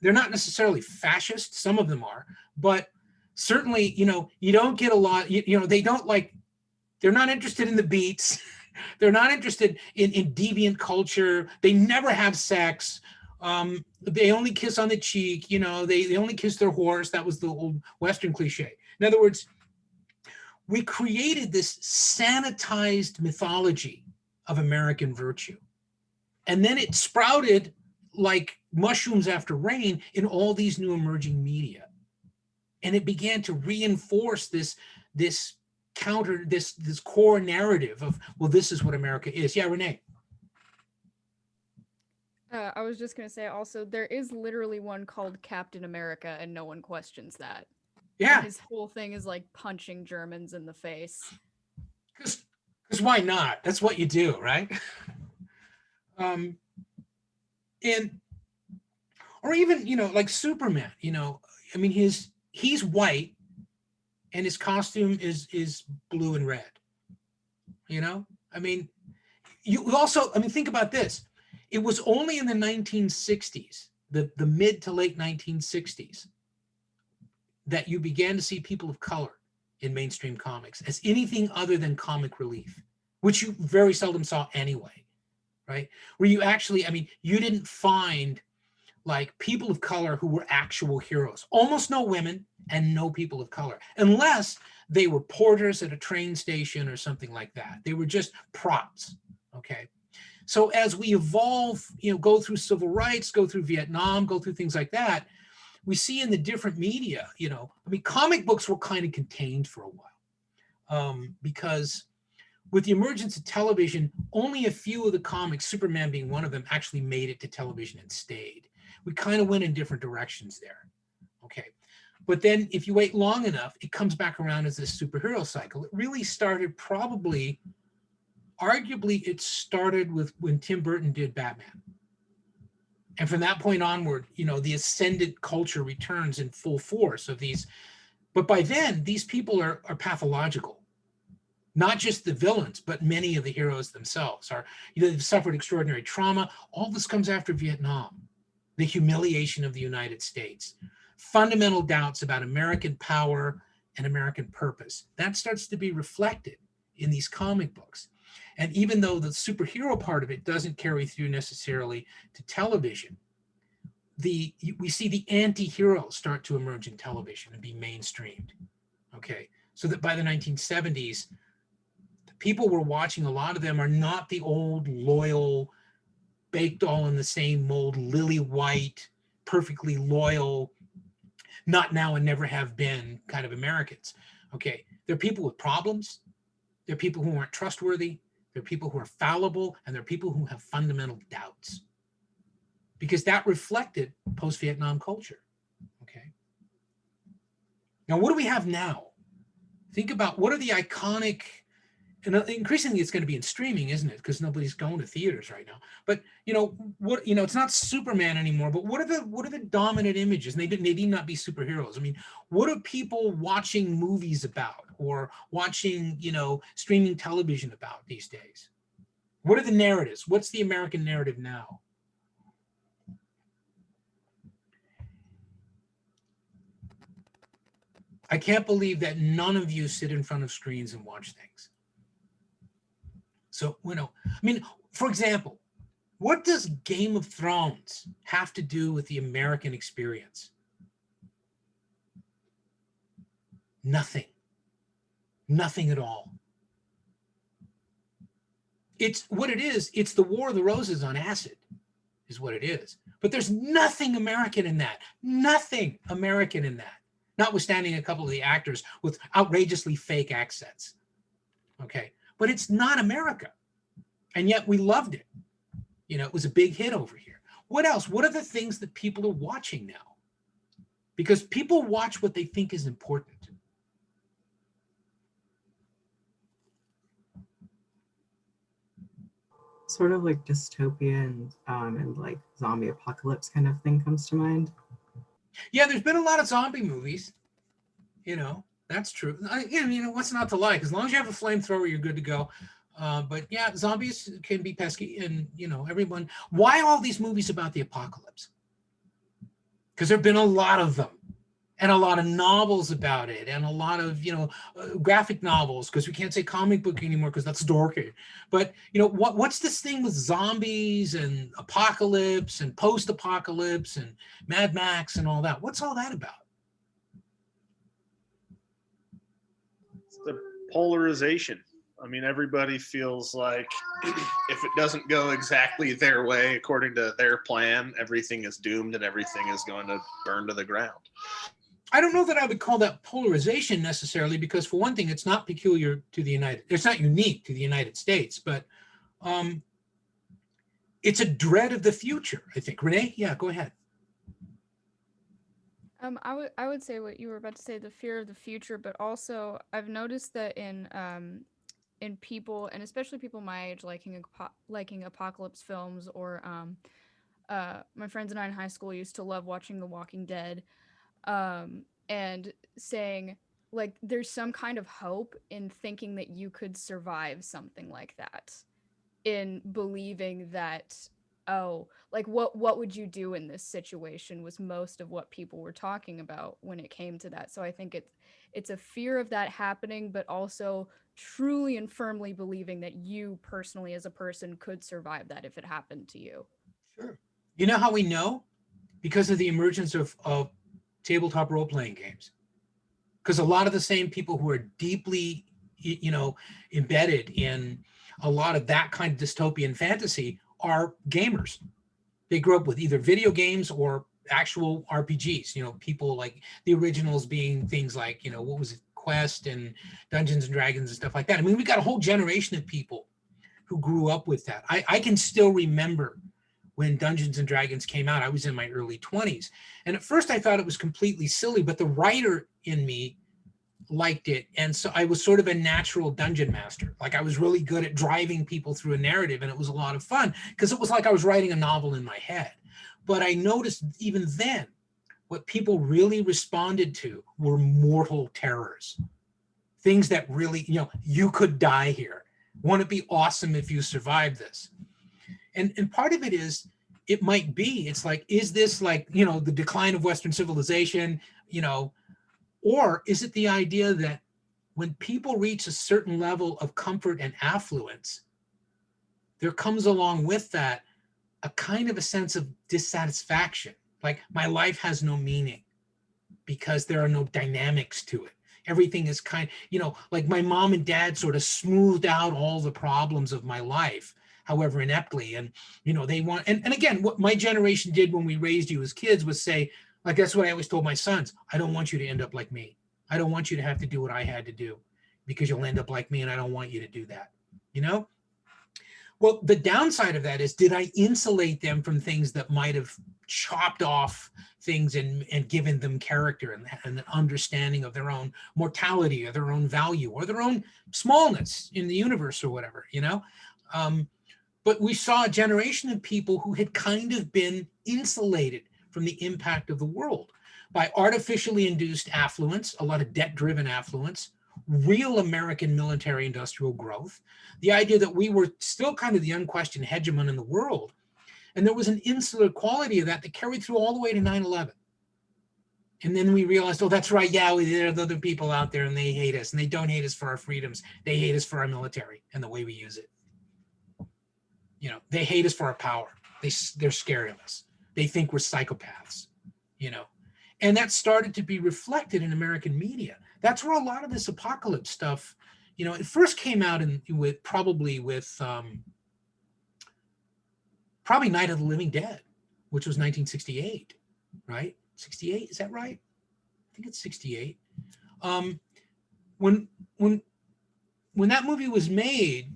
They're not necessarily fascist, some of them are, but certainly, you don't get a lot, they're not interested in the beats. They're not interested in deviant culture. They never have sex. They only kiss on the cheek, they only kiss their horse. That was the old Western cliche. In other words, we created this sanitized mythology of American virtue. And then it sprouted like mushrooms after rain in all these new emerging media. And it began to reinforce this core narrative of, well, this is what America is. Yeah, Renee. I was just going to say also, there is literally one called Captain America, and no one questions that. Yeah. And his whole thing is like punching Germans in the face. Because why not? That's what you do, right? Or even, like Superman, he's white and his costume is blue and red. You also, think about this. It was only in the 1960s, the mid to late 1960s, that you began to see people of color in mainstream comics as anything other than comic relief, which you very seldom saw anyway, right? Where you actually, I mean, you didn't find like people of color who were actual heroes. Almost no women and no people of color, unless they were porters at a train station or something like that. They were just props, okay? So as we evolve, go through civil rights, go through Vietnam, go through things like that, we see in the different media, I mean, comic books were kind of contained for a while because with the emergence of television, only a few of the comics, Superman being one of them, actually made it to television and stayed. We kind of went in different directions there, okay? But then if you wait long enough, it comes back around as this superhero cycle. It really started probably, arguably, it started with when Tim Burton did Batman. And from that point onward, the ascendant culture returns in full force of these. But by then, these people are pathological. Not just the villains, but many of the heroes themselves are, they've suffered extraordinary trauma. All this comes after Vietnam, the humiliation of the United States, fundamental doubts about American power and American purpose. That starts to be reflected in these comic books. And even though the superhero part of it doesn't carry through necessarily to television, we see the anti-heroes start to emerge in television and be mainstreamed. Okay, so that by the 1970s, the people we're watching, a lot of them are not the old loyal, baked all in the same mold, lily white, perfectly loyal, not now and never have been kind of Americans. Okay, they're people with problems. They're people who aren't trustworthy. They're people who are fallible, and they're people who have fundamental doubts, because that reflected post-Vietnam culture. Okay. Now, what do we have now? Think about what are the iconic, and increasingly it's going to be in streaming, isn't it? Because nobody's going to theaters right now. But it's not Superman anymore. But what are the dominant images? And they need not be superheroes. I mean, what are people watching movies about or watching streaming television about these days? What are the narratives? What's the American narrative now? I can't believe that none of you sit in front of screens and watch things. So, I mean, for example, what does Game of Thrones have to do with the American experience? Nothing. Nothing at all. It's what it is. It's the War of the Roses on acid, is what it is. But there's nothing American in that. Nothing American in that. Notwithstanding a couple of the actors with outrageously fake accents. Okay. But it's not America. And yet we loved it. It was a big hit over here. What else? What are the things that people are watching now? Because people watch what they think is important. Sort of like dystopian and like zombie apocalypse kind of thing comes to mind. Yeah, there's been a lot of zombie movies. That's true. What's not to like? As long as you have a flamethrower, you're good to go. But yeah, zombies can be pesky, and everyone. Why all these movies about the apocalypse? Because there've been a lot of them, and a lot of novels about it, and a lot of graphic novels. Because we can't say comic book anymore because that's dorky. But what's this thing with zombies and apocalypse and post-apocalypse and Mad Max and all that? What's all that about? The polarization. I mean, everybody feels like if it doesn't go exactly their way, according to their plan, everything is doomed and everything is going to burn to the ground. I don't know that I would call that polarization necessarily, because for one thing, it's not peculiar to it's not unique to the United States, but it's a dread of the future, I think. Renee, yeah, go ahead. I would say what you were about to say, the fear of the future, but also I've noticed that in people, and especially people my age, liking apocalypse films, or my friends and I in high school used to love watching The Walking Dead, and saying like there's some kind of hope in thinking that you could survive something like that, in believing that oh, like what would you do in this situation was most of what people were talking about when it came to that. So I think it's a fear of that happening, but also truly and firmly believing that you personally as a person could survive that if it happened to you. Sure. You know how we know? Because of the emergence of tabletop role-playing games. Because a lot of the same people who are deeply, embedded in a lot of that kind of dystopian fantasy are gamers. They grew up with either video games or actual RPGs. People like the originals being things like, what was it, Quest and Dungeons and Dragons and stuff like that. I mean, we got a whole generation of people who grew up with that. I can still remember when Dungeons and Dragons came out. I was in my early 20s. And at first I thought it was completely silly, but the writer in me liked it. And so I was sort of a natural dungeon master. Like I was really good at driving people through a narrative, and it was a lot of fun because it was like I was writing a novel in my head. But I noticed even then, what people really responded to were mortal terrors. Things that really, you could die here. Wouldn't it be awesome if you survived this? And part of it is, it might be, it's like, is this like, the decline of Western civilization, or is it the idea that when people reach a certain level of comfort and affluence, there comes along with that a kind of a sense of dissatisfaction. Like my life has no meaning because there are no dynamics to it. Everything is like my mom and dad sort of smoothed out all the problems of my life, however ineptly. And, they want, and again, what my generation did when we raised you as kids was say, like, that's what I always told my sons. I don't want you to end up like me. I don't want you to have to do what I had to do because you'll end up like me, and I don't want you to do that, Well, the downside of that is, did I insulate them from things that might have chopped off things and given them character and an understanding of their own mortality or their own value or their own smallness in the universe or whatever, But we saw a generation of people who had kind of been insulated from the impact of the world by artificially induced affluence, a lot of debt-driven affluence, real American military industrial growth, the idea that we were still kind of the unquestioned hegemon in the world. And there was an insular quality of that carried through all the way to 9/11. And then we realized, oh, that's right. Yeah, there are other people out there and they hate us, and they don't hate us for our freedoms. They hate us for our military and the way we use it. They hate us for our power. They're scared of us. They think we're psychopaths, and that started to be reflected in American media. That's where a lot of this apocalypse stuff, it first came out probably Night of the Living Dead, which was 1968, right? 68, is that right? I think it's 68. When that movie was made,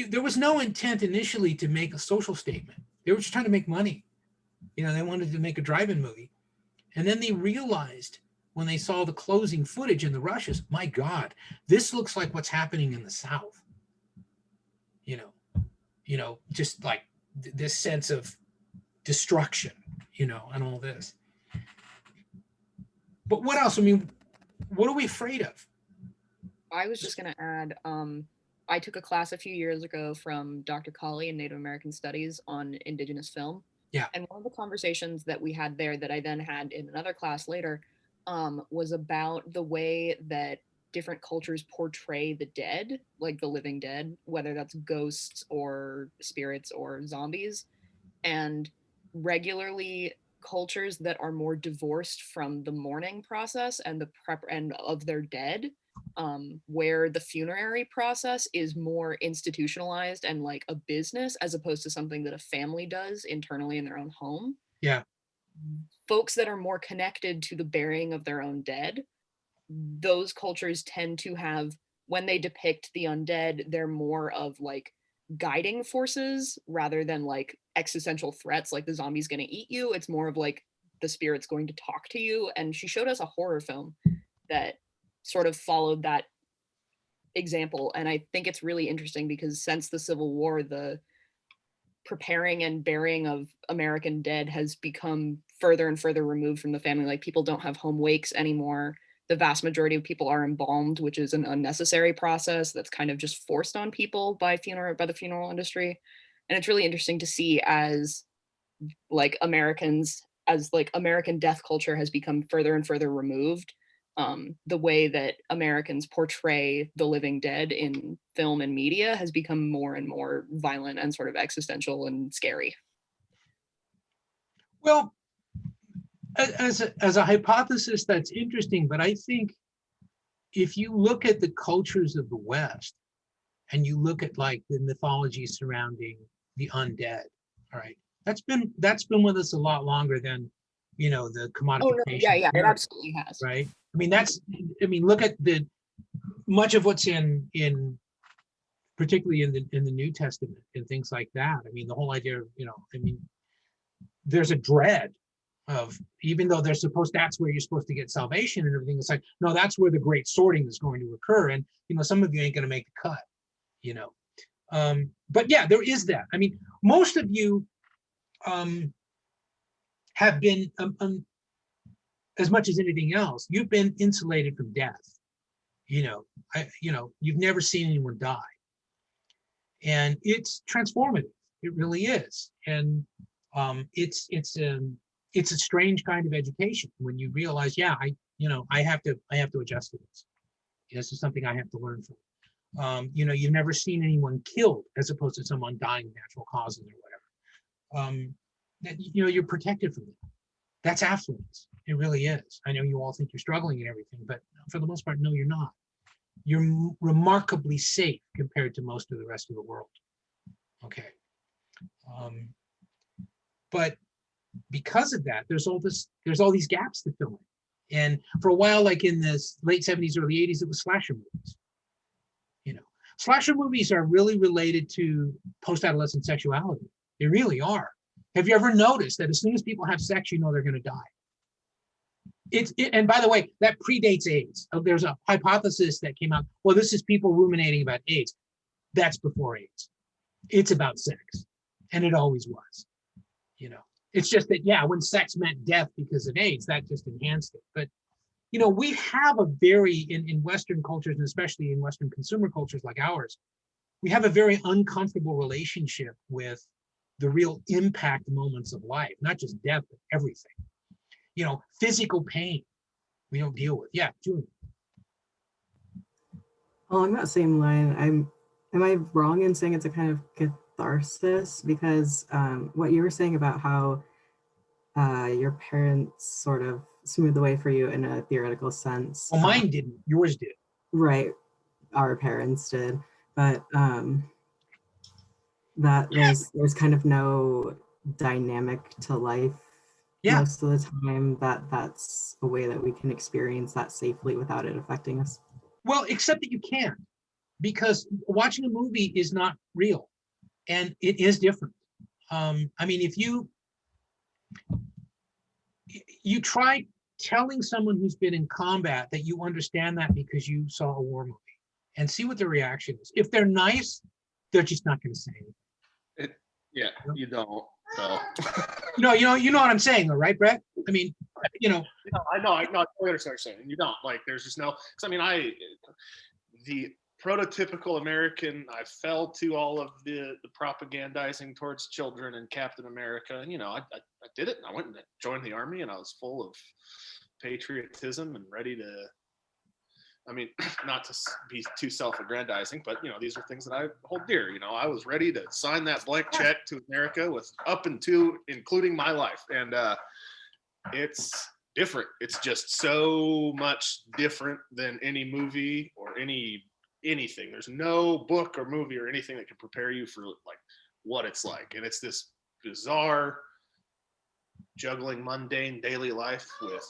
there was no intent initially to make a social statement. They were just trying to make money. They wanted to make a drive-in movie. And then they realized when they saw the closing footage in the rushes, my God, this looks like what's happening in the South. Just like this sense of destruction, and all this. But what else? I mean, what are we afraid of? I was just going to add, I took a class a few years ago from Dr. Colley in Native American Studies on Indigenous film. Yeah. And one of the conversations that we had there that I then had in another class later was about the way that different cultures portray the dead, like the living dead, whether that's ghosts or spirits or zombies. And regularly cultures that are more divorced from the mourning process and the prep and of their dead, where the funerary process is more institutionalized and like a business as opposed to something that a family does internally in their own home. Yeah. Folks that are more connected to the burying of their own dead, those cultures tend to have, when they depict the undead, they're more of like guiding forces rather than like existential threats like the zombie's gonna eat you. It's more of like the spirit's going to talk to you. And she showed us a horror film that sort of followed that example. And I think it's really interesting because since the Civil War, the preparing and burying of American dead has become further and further removed from the family. Like people don't have home wakes anymore. The vast majority of people are embalmed, which is an unnecessary process that's kind of just forced on people by the funeral industry. And it's really interesting to see as like Americans, as like American death culture has become further and further removed, the way that Americans portray the living dead in film and media has become more and more violent and sort of existential and scary. Well, as a hypothesis, that's interesting, but I think if you look at the cultures of the West and you look at like the mythology surrounding the undead, all right, that's been with us a lot longer than, you know, the commodification. Oh no, yeah, of it Europe, absolutely has. right? I mean, look at the much of what's in particularly in the New Testament and things like that. I mean, the whole idea of, you know, I mean, there's a dread of, even though that's where you're supposed to get salvation and everything, it's like, no, that's where the great sorting is going to occur. And, you know, some of you ain't going to make the cut, you know. But yeah, there is that. I mean, most of you have been, as much as anything else, you've been insulated from death. You know, you've never seen anyone die. And it's transformative. It really is. And it's a strange kind of education when you realize, yeah, I have to adjust to this. This is something I have to learn from. You know, you've never seen anyone killed as opposed to someone dying of natural causes or whatever. You know, you're protected from that. That's affluence. It really is. I know you all think you're struggling and everything, but for the most part, no, you're not. You're remarkably safe compared to most of the rest of the world. Okay. But because of that, there's all these gaps to fill in. And for a while, like in the late 70s, early 80s, it was slasher movies. You know, slasher movies are really related to post-adolescent sexuality. They really are. Have you ever noticed that as soon as people have sex, you know they're going to die? And by the way, that predates AIDS. There's a hypothesis that came out. Well, this is people ruminating about AIDS. That's before AIDS. It's about sex, and it always was. You know, it's just that, yeah, when sex meant death because of AIDS, that just enhanced it. But you know, we have a very in Western cultures, and especially in Western consumer cultures like ours, we have a very uncomfortable relationship with the real impact moments of life, not just death, but everything. You know, physical pain we don't deal with. Yeah, Julie. Along that same line, am I wrong in saying it's a kind of catharsis? Because what you were saying about how your parents sort of smoothed the way for you in a theoretical sense. Well, mine didn't. Yours did. Right. Our parents did. But that there's kind of no dynamic to life most of the time, that's a way that we can experience that safely without it affecting us. Well, except that you can't, because watching a movie is not real, and it is different. I mean, if you try telling someone who's been in combat that you understand that because you saw a war movie, and see what their reaction is. If they're nice, they're just not going to say anything. Yeah, you don't. So. You know what I'm saying, though, right, Brett? I mean, you know. No, I totally understand what you're saying. You don't, like, there's just no, because I mean, the prototypical American, I fell to all of the propagandizing towards children and Captain America. And, you know, I did it, and I went and joined the army, and I was full of patriotism and ready to, I mean, not to be too self-aggrandizing, but, you know, these are things that I hold dear. You know, I was ready to sign that blank check to America with up and to, including my life. And it's different. It's just so much different than any movie or anything. There's no book or movie or anything that can prepare you for like what it's like. And it's this bizarre juggling mundane daily life with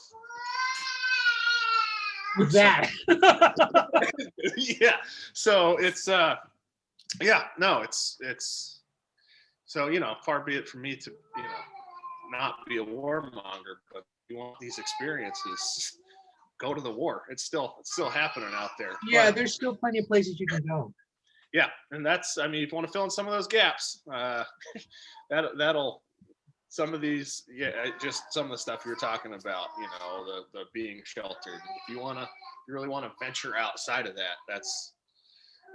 that. Yeah. So it's it's so, you know, far be it from me to, you know, not be a warmonger, but if you want these experiences, go to the war. It's still happening out there. Yeah, but, there's still plenty of places you can go. Yeah, and that's, I mean, if you want to fill in some of those gaps, that'll some of these, yeah, just some of the stuff you're talking about, you know, the being sheltered. If you really want to venture outside of that,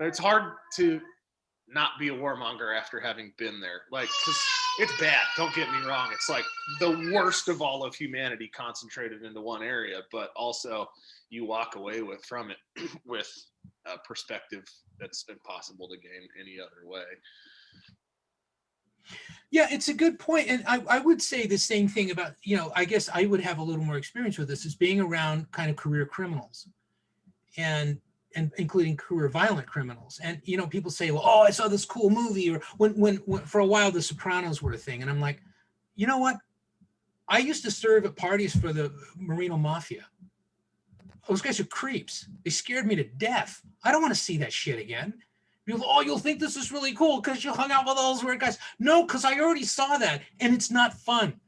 it's hard to not be a warmonger after having been there. Like, 'cause it's bad. Don't get me wrong. It's like the worst of all of humanity concentrated into one area, but also you walk away from it with a perspective that's impossible to gain any other way. Yeah, it's a good point. And I would say the same thing about, I guess I would have a little more experience with this, is being around kind of career criminals and including career violent criminals. And, people say, well, oh, I saw this cool movie, or when for a while, The Sopranos were a thing. And I'm like, you know what? I used to serve at parties for the Marino Mafia. Those guys are creeps. They scared me to death. I don't want to see that shit again. You'll think this is really cool because you hung out with all those weird guys. No, because I already saw that, and it's not fun.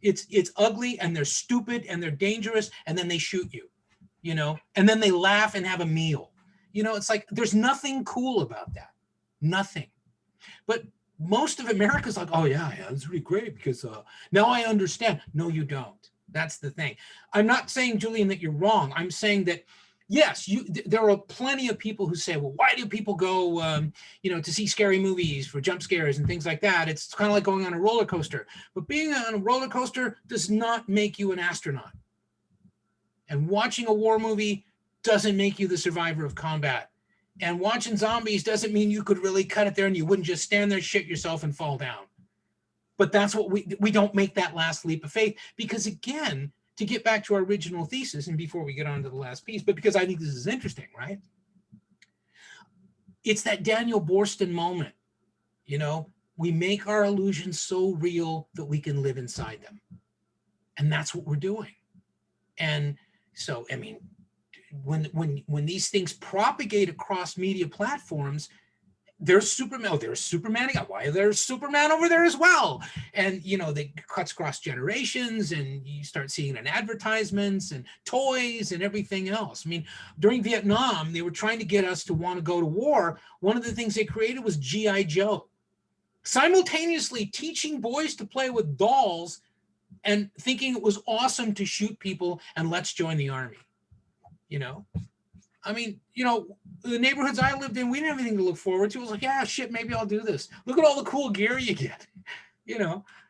It's ugly, and they're stupid, and they're dangerous, and then they shoot you, and then they laugh and have a meal. It's like there's nothing cool about that. Nothing. But most of America's like, oh yeah, it's really great because now I understand. No, you don't. That's the thing. I'm not saying, Julian, that you're wrong. I'm saying that yes, there are plenty of people who say, well, why do people go, to see scary movies for jump scares and things like that? It's kind of like going on a roller coaster. But being on a roller coaster does not make you an astronaut. And watching a war movie doesn't make you the survivor of combat. And watching zombies doesn't mean you could really cut it there and you wouldn't just stand there, shit yourself, and fall down. But that's what we don't make that last leap of faith, because again, to get back to our original thesis, and before we get on to the last piece, but because I think this is interesting, right? It's that Daniel Boorstin moment. We make our illusions so real that we can live inside them. And that's what we're doing. And so, I mean, when these things propagate across media platforms, there's Superman. Oh, there's Superman. Why there's Superman over there as well? And they cuts across generations, and you start seeing it in advertisements and toys and everything else. I mean, during Vietnam, they were trying to get us to want to go to war. One of the things they created was G.I. Joe, simultaneously teaching boys to play with dolls and thinking it was awesome to shoot people and let's join the army. I mean, the neighborhoods I lived in, we didn't have anything to look forward to. It was like, yeah, shit, maybe I'll do this. Look at all the cool gear you get,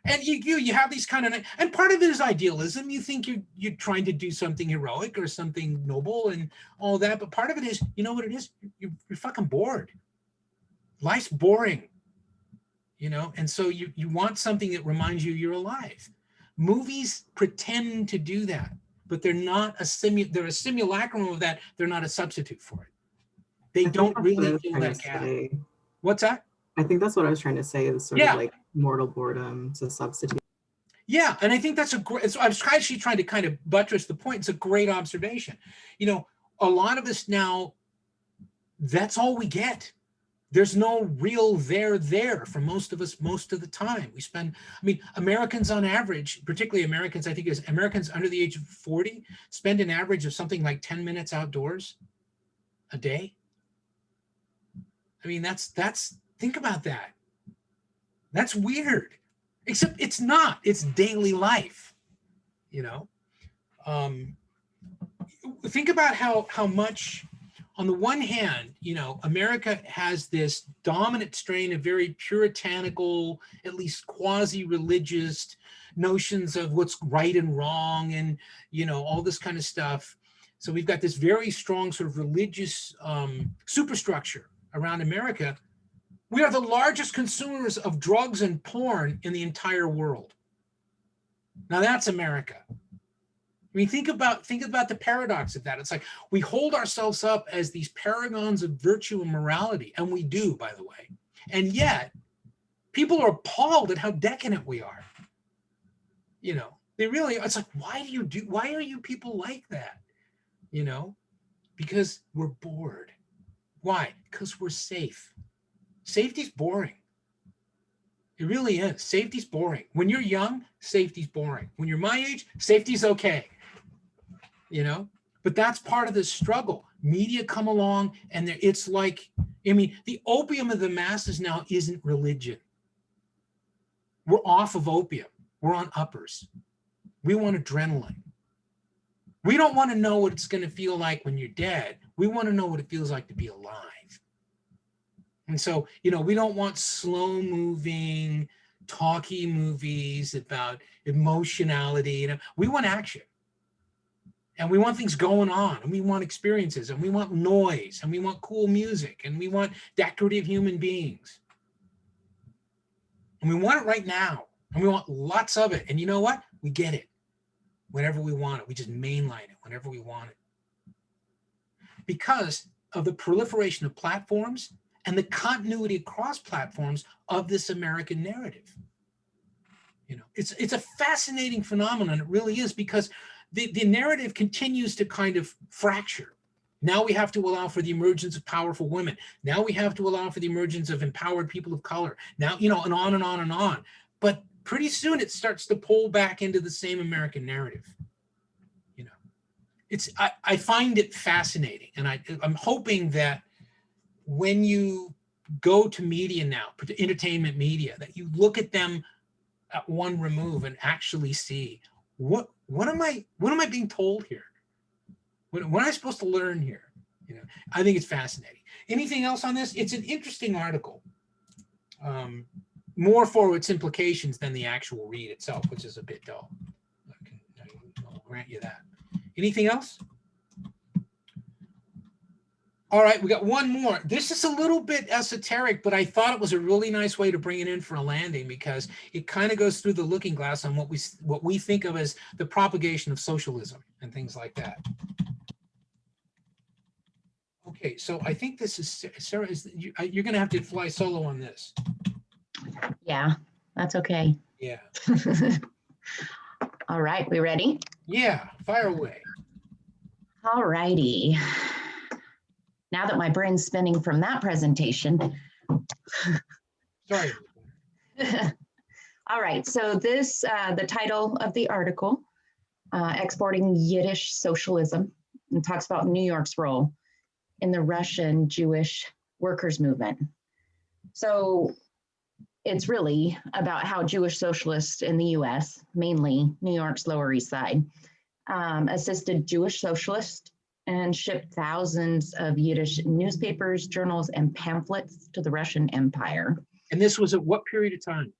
and you have these kind of, and part of it is idealism. You think you're trying to do something heroic or something noble and all that. But part of it is, what it is? You're fucking bored. Life's boring, and so you want something that reminds you you're alive. Movies pretend to do that, but they're not they're a simulacrum of that. They're not a substitute for it. They don't really fill that gap. What's that? I think that's what I was trying to say, is sort of like mortal boredom to substitute. Yeah, and I think that's a great, so I was actually trying to kind of buttress the point. It's a great observation. A lot of us now, that's all we get. There's no real there for most of us most of the time. We spend, Americans on average, particularly Americans, I think is Americans under the age of 40, spend an average of something like 10 minutes outdoors a day. That's think about that. That's weird. Except it's not, it's daily life, Think about how much, on the one hand, America has this dominant strain of very puritanical, at least quasi-religious notions of what's right and wrong and, all this kind of stuff. So we've got this very strong sort of religious superstructure around America. We are the largest consumers of drugs and porn in the entire world. Now that's America. Think about the paradox of that. It's like we hold ourselves up as these paragons of virtue and morality, and we do, by the way. And yet, people are appalled at how decadent we are. They really, it's like, why are you people like that? Because we're bored. Why? Because we're safe. Safety's boring. It really is. Safety's boring. When you're young, safety's boring. When you're my age, safety's okay. But that's part of the struggle. Media come along and it's like, the opium of the masses now isn't religion. We're off of opium. We're on uppers. We want adrenaline. We don't want to know what it's going to feel like when you're dead. We want to know what it feels like to be alive. And so, we don't want slow moving, talky movies about emotionality. We want action. And we want things going on, and we want experiences, and we want noise, and we want cool music, and we want decorative human beings. And we want it right now, and we want lots of it. And you know what? We get it whenever we want it. We just mainline it whenever we want it. Because of the proliferation of platforms and the continuity across platforms of this American narrative. It's a fascinating phenomenon. It really is, because the narrative continues to kind of fracture. Now we have to allow for the emergence of powerful women. Now we have to allow for the emergence of empowered people of color. Now, and on and on and on. But pretty soon it starts to pull back into the same American narrative. I find it fascinating. And I'm hoping that when you go to media now, entertainment media, that you look at them at one remove and actually see what am I being told here? What am I supposed to learn here? I think it's fascinating. Anything else on this? It's an interesting article, more for its implications than the actual read itself, which is a bit dull. I'll grant you that. Anything else? All right, we got one more. This is a little bit esoteric, but I thought it was a really nice way to bring it in for a landing, because it kind of goes through the looking glass on what we think of as the propagation of socialism and things like that. Okay, so I think this is Sarah. You're going to have to fly solo on this. Yeah, that's okay. Yeah. All right, we ready? Yeah, fire away. All righty. Now that my brain's spinning from that presentation. Sorry. All right, so this, the title of the article, Exporting Yiddish Socialism, and talks about New York's role in the Russian Jewish workers' movement. So it's really about how Jewish socialists in the US, mainly New York's Lower East Side, assisted Jewish socialists and shipped thousands of Yiddish newspapers, journals, and pamphlets to the Russian Empire. And this was at what period of time?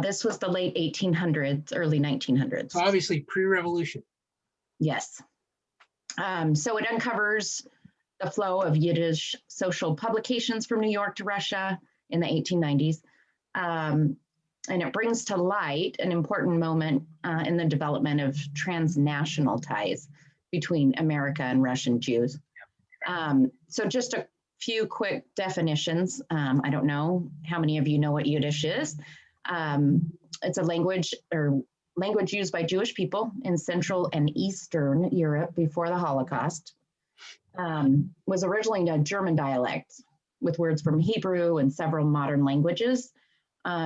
This was the late 1800s, early 1900s. So obviously pre-revolution. Yes. So it uncovers the flow of Yiddish social publications from New York to Russia in the 1890s. And it brings to light an important moment in the development of transnational ties between America and Russian Jews. So just a few quick definitions. I don't know how many of you know what Yiddish is. It's a language used by Jewish people in Central and Eastern Europe before the Holocaust. Was originally a German dialect with words from Hebrew and several modern languages.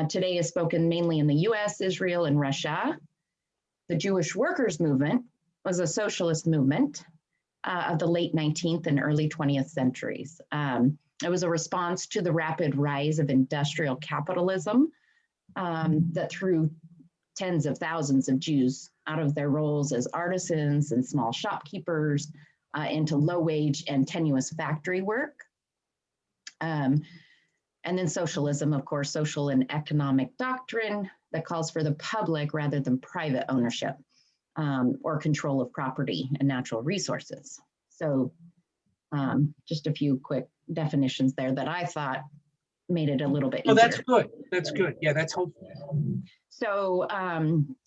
Today is spoken mainly in the US, Israel, and Russia. The Jewish workers' movement was a socialist movement of the late 19th and early 20th centuries. It was a response to the rapid rise of industrial capitalism that threw tens of thousands of Jews out of their roles as artisans and small shopkeepers into low-wage and tenuous factory work. And then socialism, of course, social and economic doctrine that calls for the public rather than private ownership or control of property and natural resources. So just a few quick definitions there that I thought made it a little bit easier. Oh, that's good. That's good. Yeah, that's helpful. So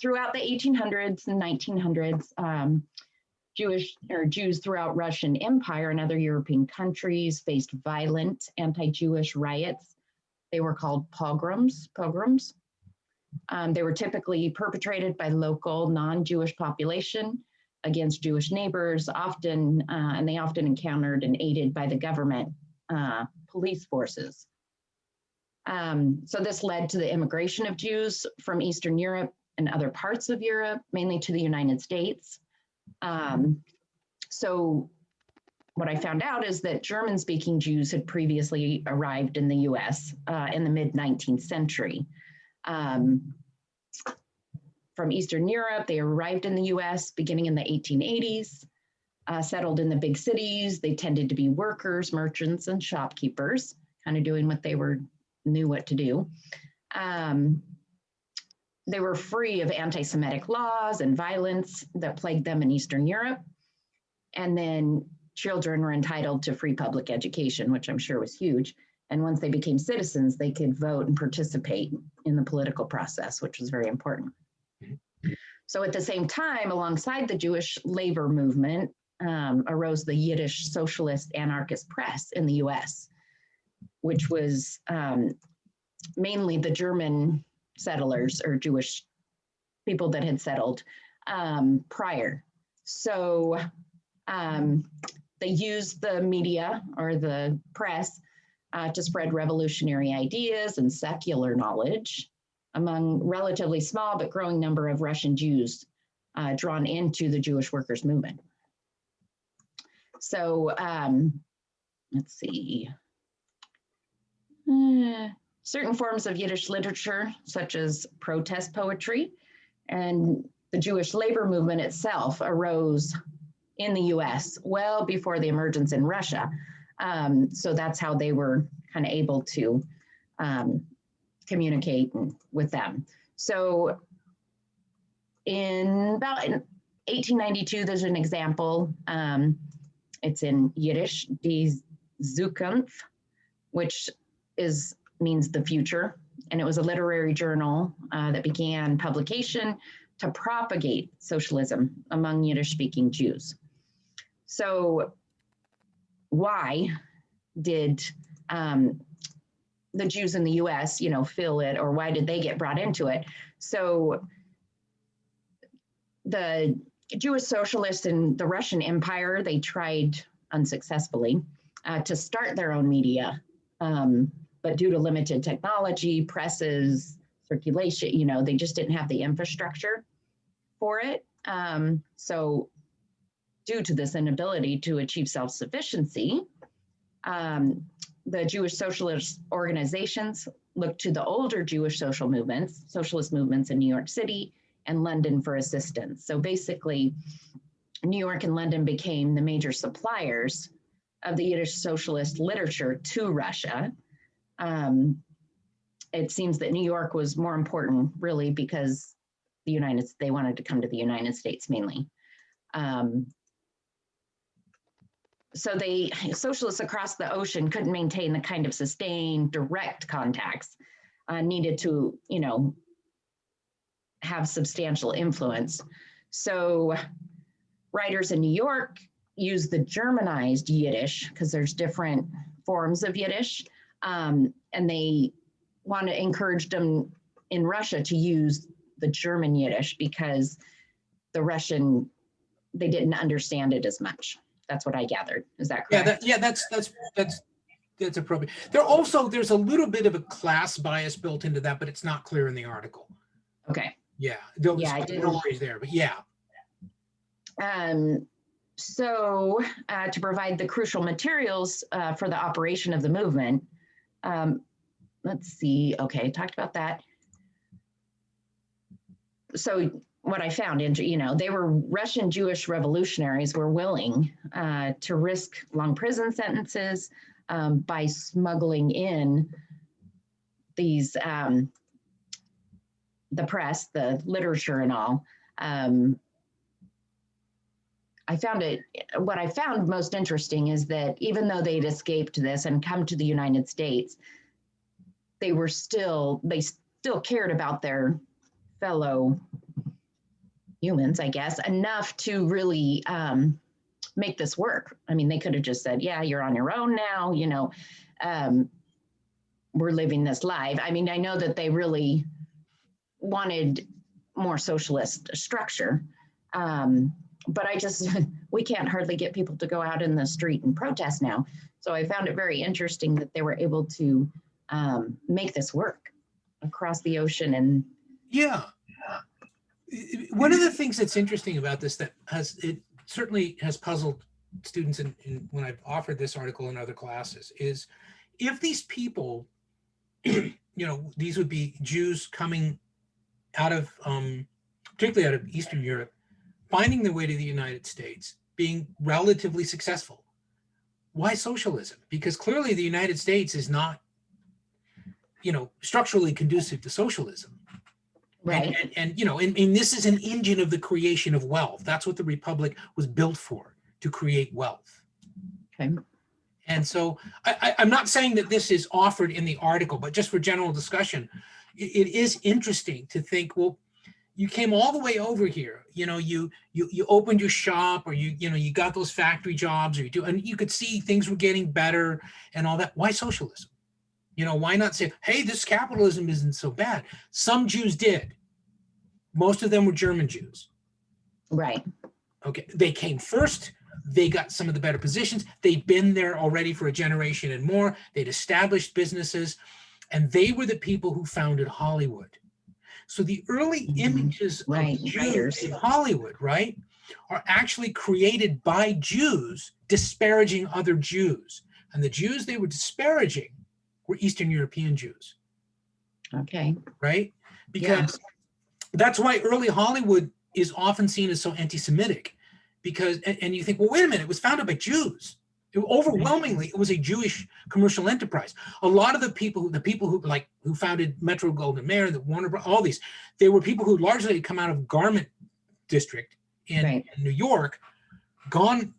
throughout the 1800s and 1900s, Jews throughout Russian Empire and other European countries faced violent anti-Jewish riots. They were called pogroms. They were typically perpetrated by local non-Jewish population against Jewish neighbors, and they often encountered and aided by the government police forces. So this led to the immigration of Jews from Eastern Europe and other parts of Europe, mainly to the United States. So what I found out is that German-speaking Jews had previously arrived in the US in the mid-19th century. From Eastern Europe, they arrived in the US beginning in the 1880s, settled in the big cities. They tended to be workers, merchants, and shopkeepers, kind of doing what they knew what to do. They were free of anti-Semitic laws and violence that plagued them in Eastern Europe. And then children were entitled to free public education, which I'm sure was huge. And once they became citizens, they could vote and participate in the political process, which was very important. So at the same time, alongside the Jewish labor movement, arose the Yiddish socialist anarchist press in the US, which was mainly the German settlers or Jewish people that had settled prior. So they used the media or the press to spread revolutionary ideas and secular knowledge among relatively small but growing number of Russian Jews drawn into the Jewish workers' movement. So let's see. Certain forms of Yiddish literature, such as protest poetry, and the Jewish labor movement itself arose in the US well before the emergence in Russia. So that's how they were kind of able to communicate with them. So in about 1892, there's an example. It's in Yiddish, Die Zukunft, which means the future. And it was a literary journal that began publication to propagate socialism among Yiddish-speaking Jews. So why did the Jews in the US, fill it, or why did they get brought into it? So the Jewish socialists in the Russian Empire, they tried unsuccessfully to start their own media, but due to limited technology, presses, circulation, they just didn't have the infrastructure for it. So due to this inability to achieve self-sufficiency, the Jewish socialist organizations looked to the older Jewish socialist movements in New York City and London for assistance. So basically, New York and London became the major suppliers of the Yiddish socialist literature to Russia. It seems that New York was more important, really, because they wanted to come to the United States mainly. So socialists across the ocean couldn't maintain the kind of sustained direct contacts needed to, have substantial influence. So writers in New York use the Germanized Yiddish because there's different forms of Yiddish, and they want to encourage them in Russia to use the German Yiddish because the Russian, they didn't understand it as much. That's what I gathered. Is that correct? Yeah, that's appropriate. There's a little bit of a class bias built into that, but it's not clear in the article. Okay. Yeah, I didn't. worries there, but yeah. So to provide the crucial materials for the operation of the movement, let's see. Okay, talked about that. So what I found, they were Russian Jewish revolutionaries were willing to risk long prison sentences by smuggling in these, the press, the literature and all. What I found most interesting is that even though they'd escaped this and come to the United States, they still cared about their fellow humans, I guess, enough to really make this work. I mean, they could have just said, yeah, you're on your own now, we're living this life. I mean, I know that they really wanted more socialist structure, but we can't hardly get people to go out in the street and protest now. So I found it very interesting that they were able to make this work across the ocean. And yeah. One of the things that's interesting about this that certainly has puzzled students when I've offered this article in other classes is if these people, these would be Jews coming out of, particularly out of Eastern Europe, finding their way to the United States, being relatively successful. Why socialism? Because clearly the United States is not, structurally conducive to socialism. Right. And this is an engine of the creation of wealth. That's what the Republic was built for, to create wealth. Okay. And so I'm not saying that this is offered in the article, but just for general discussion, it is interesting to think, well, you came all the way over here, you opened your shop, or you got those factory jobs, and you could see things were getting better and all that. Why socialism? Why not say, hey, this capitalism isn't so bad? Some Jews did. Most of them were German Jews. Right. Okay. They came first. They got some of the better positions. They'd been there already for a generation and more. They'd established businesses, and they were the people who founded Hollywood. So the early images of Jews in Hollywood, right, are actually created by Jews disparaging other Jews. And the Jews they were disparaging were Eastern European Jews. Okay. Right? Because that's why early Hollywood is often seen as so anti-Semitic. Because, and you think, well, wait a minute, it was founded by Jews. Overwhelmingly, it was a Jewish commercial enterprise. A lot of the people who founded Metro Goldwyn Mayer, the Warner Bros., all these, they were people who largely had come out of garment district in New York, gone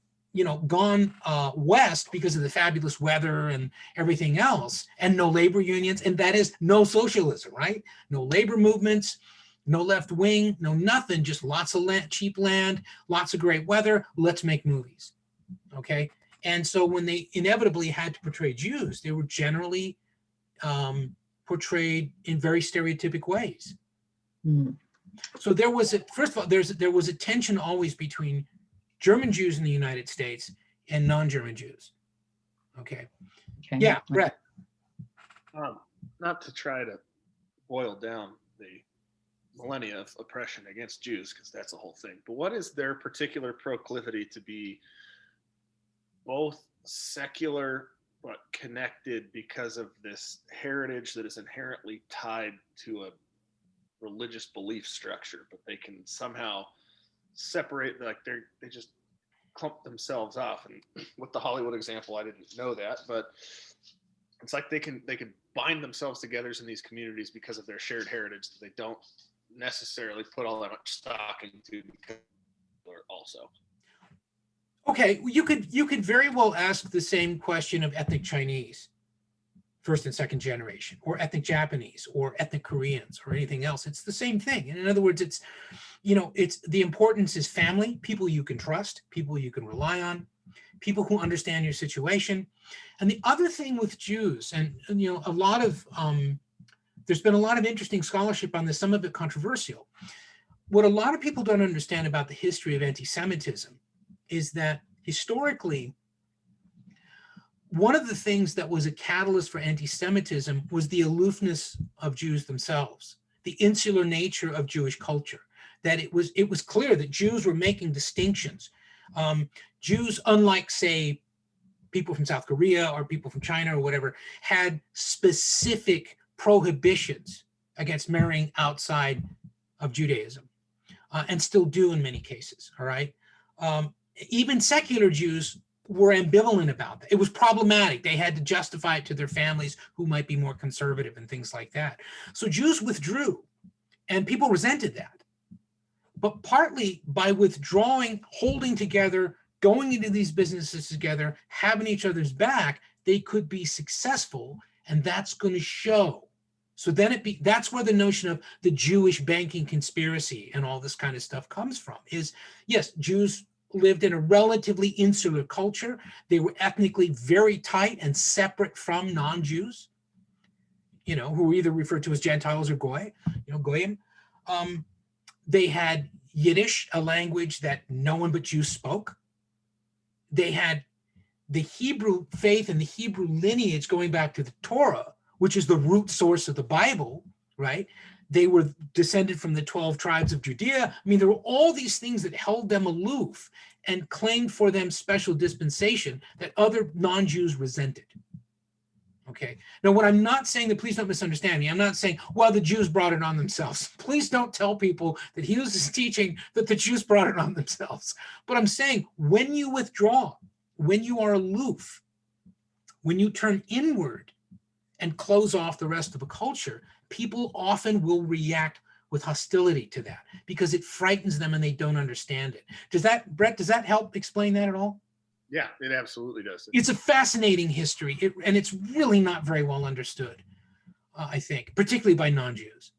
west because of the fabulous weather and everything else, and no labor unions, and that is no socialism, right? No labor movements, no left wing, no nothing, just lots of land, cheap land, lots of great weather. Let's make movies, okay? And so when they inevitably had to portray Jews, they were generally portrayed in very stereotypic ways. So there was first of all, there was a tension always between German Jews in the United States and non-German Jews. Okay. Yeah, Brett. Not to try to boil down the millennia of oppression against Jews, because that's a whole thing. But what is their particular proclivity to be both secular but connected because of this heritage that is inherently tied to a religious belief structure, but they can somehow separate, like they just clump themselves off? And with the Hollywood example, I didn't know that, but it's like they can bind themselves together in these communities because of their shared heritage that they don't necessarily put all that much stock into because also. Okay, you could very well ask the same question of ethnic Chinese, first and second generation, or ethnic Japanese, or ethnic Koreans, or anything else. It's the same thing. And in other words, it's the importance is family, people you can trust, people you can rely on, people who understand your situation. And the other thing with Jews, and a lot of there's been a lot of interesting scholarship on this, some of it controversial. What a lot of people don't understand about the history of anti-Semitism is that historically, one of the things that was a catalyst for anti-Semitism was the aloofness of Jews themselves, the insular nature of Jewish culture, that it was clear that Jews were making distinctions. Jews, unlike, say, people from South Korea or people from China or whatever, had specific prohibitions against marrying outside of Judaism, and still do in many cases, all right? Even secular Jews were ambivalent about that. It was problematic. They had to justify it to their families who might be more conservative and things like that. So Jews withdrew, and people resented that. But partly by withdrawing, holding together, going into these businesses together, having each other's back, they could be successful, and that's going to show. So then that's where the notion of the Jewish banking conspiracy and all this kind of stuff comes from, is yes, Jews lived in a relatively insular culture. They were ethnically very tight and separate from non-Jews, who were either referred to as Gentiles or Goy, Goyim. They had Yiddish, a language that no one but Jews spoke. They had the Hebrew faith and the Hebrew lineage going back to the Torah, which is the root source of the Bible, right? They were descended from the 12 tribes of Judea. I mean, there were all these things that held them aloof and claimed for them special dispensation that other non-Jews resented. Okay. Now, what I'm not saying, that please don't misunderstand me, I'm not saying, well, the Jews brought it on themselves. Please don't tell people that Hughes is teaching that the Jews brought it on themselves. But I'm saying, when you withdraw, when you are aloof, when you turn inward and close off the rest of a culture, people often will react with hostility to that because it frightens them and they don't understand it. Does that, Brett, does that help explain that at all? Yeah, it absolutely does. It's a fascinating history, and it's really not very well understood, I think, particularly by non-Jews.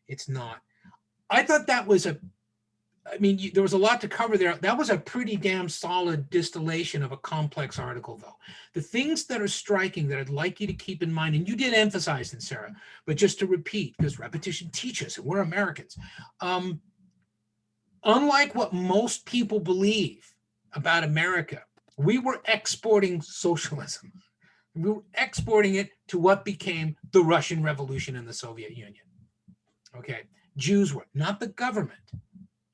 It's not. I thought that was there was a lot to cover there. That was a pretty damn solid distillation of a complex article, though. The things that are striking that I'd like you to keep in mind, and you did emphasize them, Sarah, but just to repeat, because repetition teaches, and we're Americans. Unlike what most people believe about America, we were exporting socialism. We were exporting it to what became the Russian Revolution in the Soviet Union. Okay, Jews were, not the government.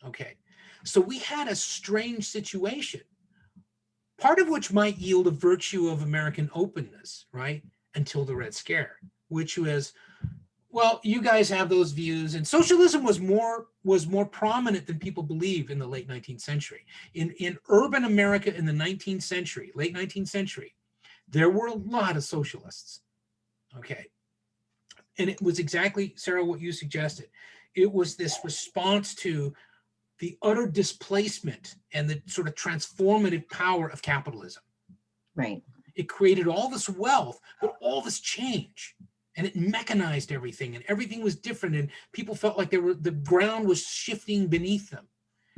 Okay, so we had a strange situation, part of which might yield a virtue of American openness, right? Until the Red Scare, which was, well, you guys have those views, and socialism was more prominent than people believe in the late 19th century. In urban America in the 19th century, late 19th century, there were a lot of socialists, okay? And it was exactly, Sarah, what you suggested. It was this response to the utter displacement and the sort of transformative power of capitalism. Right. It created all this wealth, but all this change, and it mechanized everything, and everything was different, and people felt like the ground was shifting beneath them.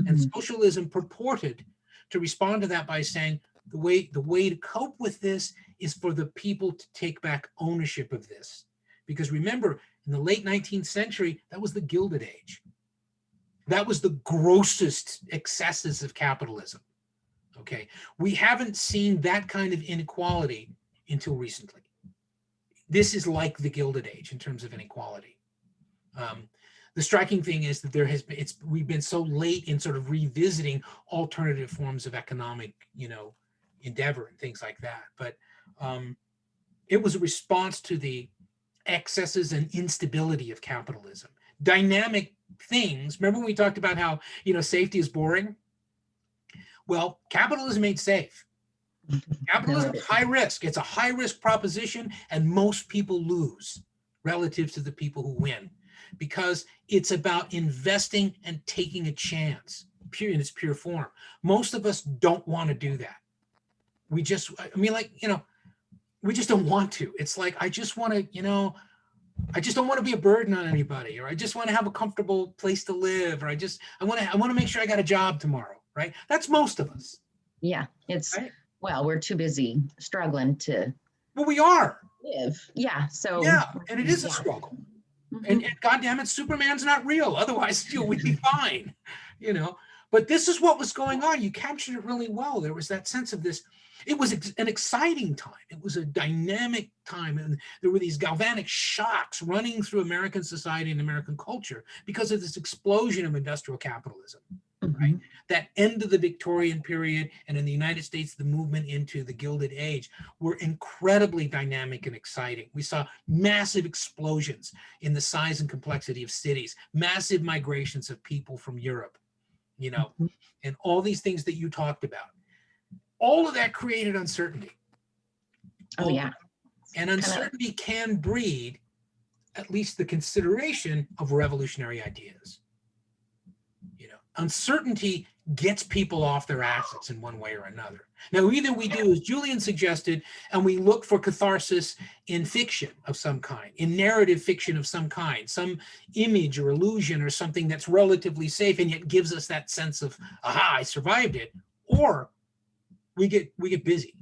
And socialism purported to respond to that by saying the way to cope with this is for the people to take back ownership of this. Because remember, in the late 19th century, that was the Gilded Age. That was the grossest excesses of capitalism. Okay, we haven't seen that kind of inequality until recently. This is like the Gilded Age in terms of inequality. The striking thing is that we've been so late in sort of revisiting alternative forms of economic, endeavor and things like that. But it was a response to the excesses and instability of capitalism. Dynamic things. Remember when we talked about how, safety is boring? Well, capitalism ain't safe. Capitalism is high risk. It's a high risk proposition, and most people lose relative to the people who win, because it's about investing and taking a chance, in its pure form. Most of us don't want to do that. We just, we just don't want to. It's like, I just want to, I just don't want to be a burden on anybody, or I just want to have a comfortable place to live, or I want to make sure I got a job tomorrow, right? That's most of us. Yeah, it's, right? Well, we're too busy struggling to. Well, we are. Live. Yeah, so. Yeah, and it is a struggle. And goddamn it, Superman's not real. Otherwise, we'd be fine, But this is what was going on. You captured it really well. There was that sense of this. It was an exciting time. It was a dynamic time. And there were these galvanic shocks running through American society and American culture because of this explosion of industrial capitalism, right? That end of the Victorian period, and in the United States, the movement into the Gilded Age, were incredibly dynamic and exciting. We saw massive explosions in the size and complexity of cities, massive migrations of people from Europe, and all these things that you talked about. All of that created uncertainty. Oh, yeah. And uncertainty can breed at least the consideration of revolutionary ideas. Uncertainty gets people off their assets in one way or another. Now, either we do, as Julian suggested, and we look for catharsis in fiction of some kind, in narrative fiction of some kind, some image or illusion or something that's relatively safe and yet gives us that sense of, aha, I survived it. Or we get busy.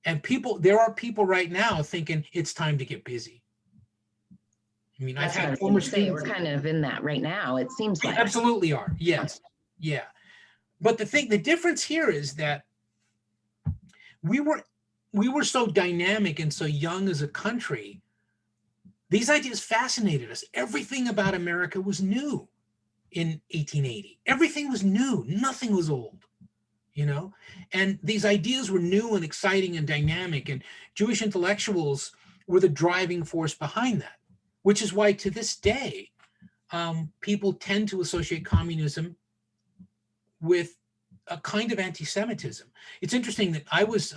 And there are people right now thinking it's time to get busy. I mean, I've had former students. We're kind of in that right now, it seems like. We absolutely are. Yes. Yeah. But the difference here is that we were so dynamic and so young as a country. These ideas fascinated us. Everything about America was new in 1880. Everything was new. Nothing was old. And these ideas were new and exciting and dynamic, and Jewish intellectuals were the driving force behind that, which is why to this day, people tend to associate communism with a kind of anti-Semitism. It's interesting that I was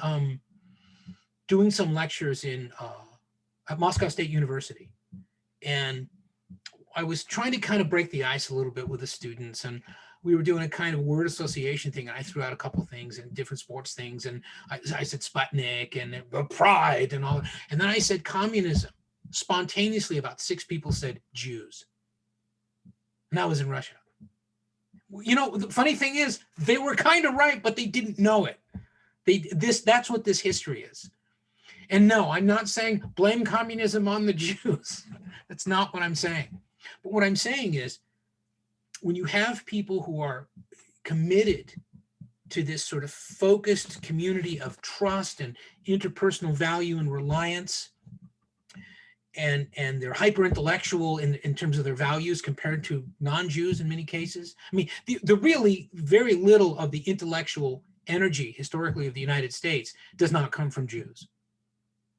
doing some lectures at Moscow State University. And I was trying to kind of break the ice a little bit with the students, and we were doing a kind of word association thing. And I threw out a couple of things and different sports things. And I said Sputnik and pride and all. And then I said communism. Spontaneously, about 6 people said Jews. And that was in Russia. You know, the funny thing is, they were kind of right, but they didn't know it. That's what this history is. And no, I'm not saying blame communism on the Jews. That's not what I'm saying. But what I'm saying is, when you have people who are committed to this sort of focused community of trust and interpersonal value and reliance, and they're hyper intellectual in terms of their values compared to non-Jews in many cases. I mean, the really very little of the intellectual energy historically of the United States does not come from Jews.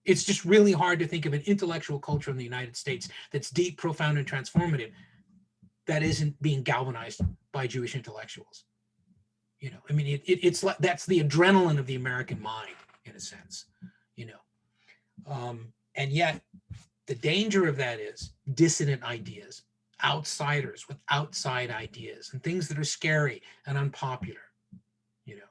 It's just really hard to think of an intellectual culture in the United States that's deep, profound, and transformative that isn't being galvanized by Jewish intellectuals. You know, I mean, it's like that's the adrenaline of the American mind, in a sense. You know, and yet the danger of that is dissident ideas, outsiders with outside ideas, and things that are scary and unpopular. You know,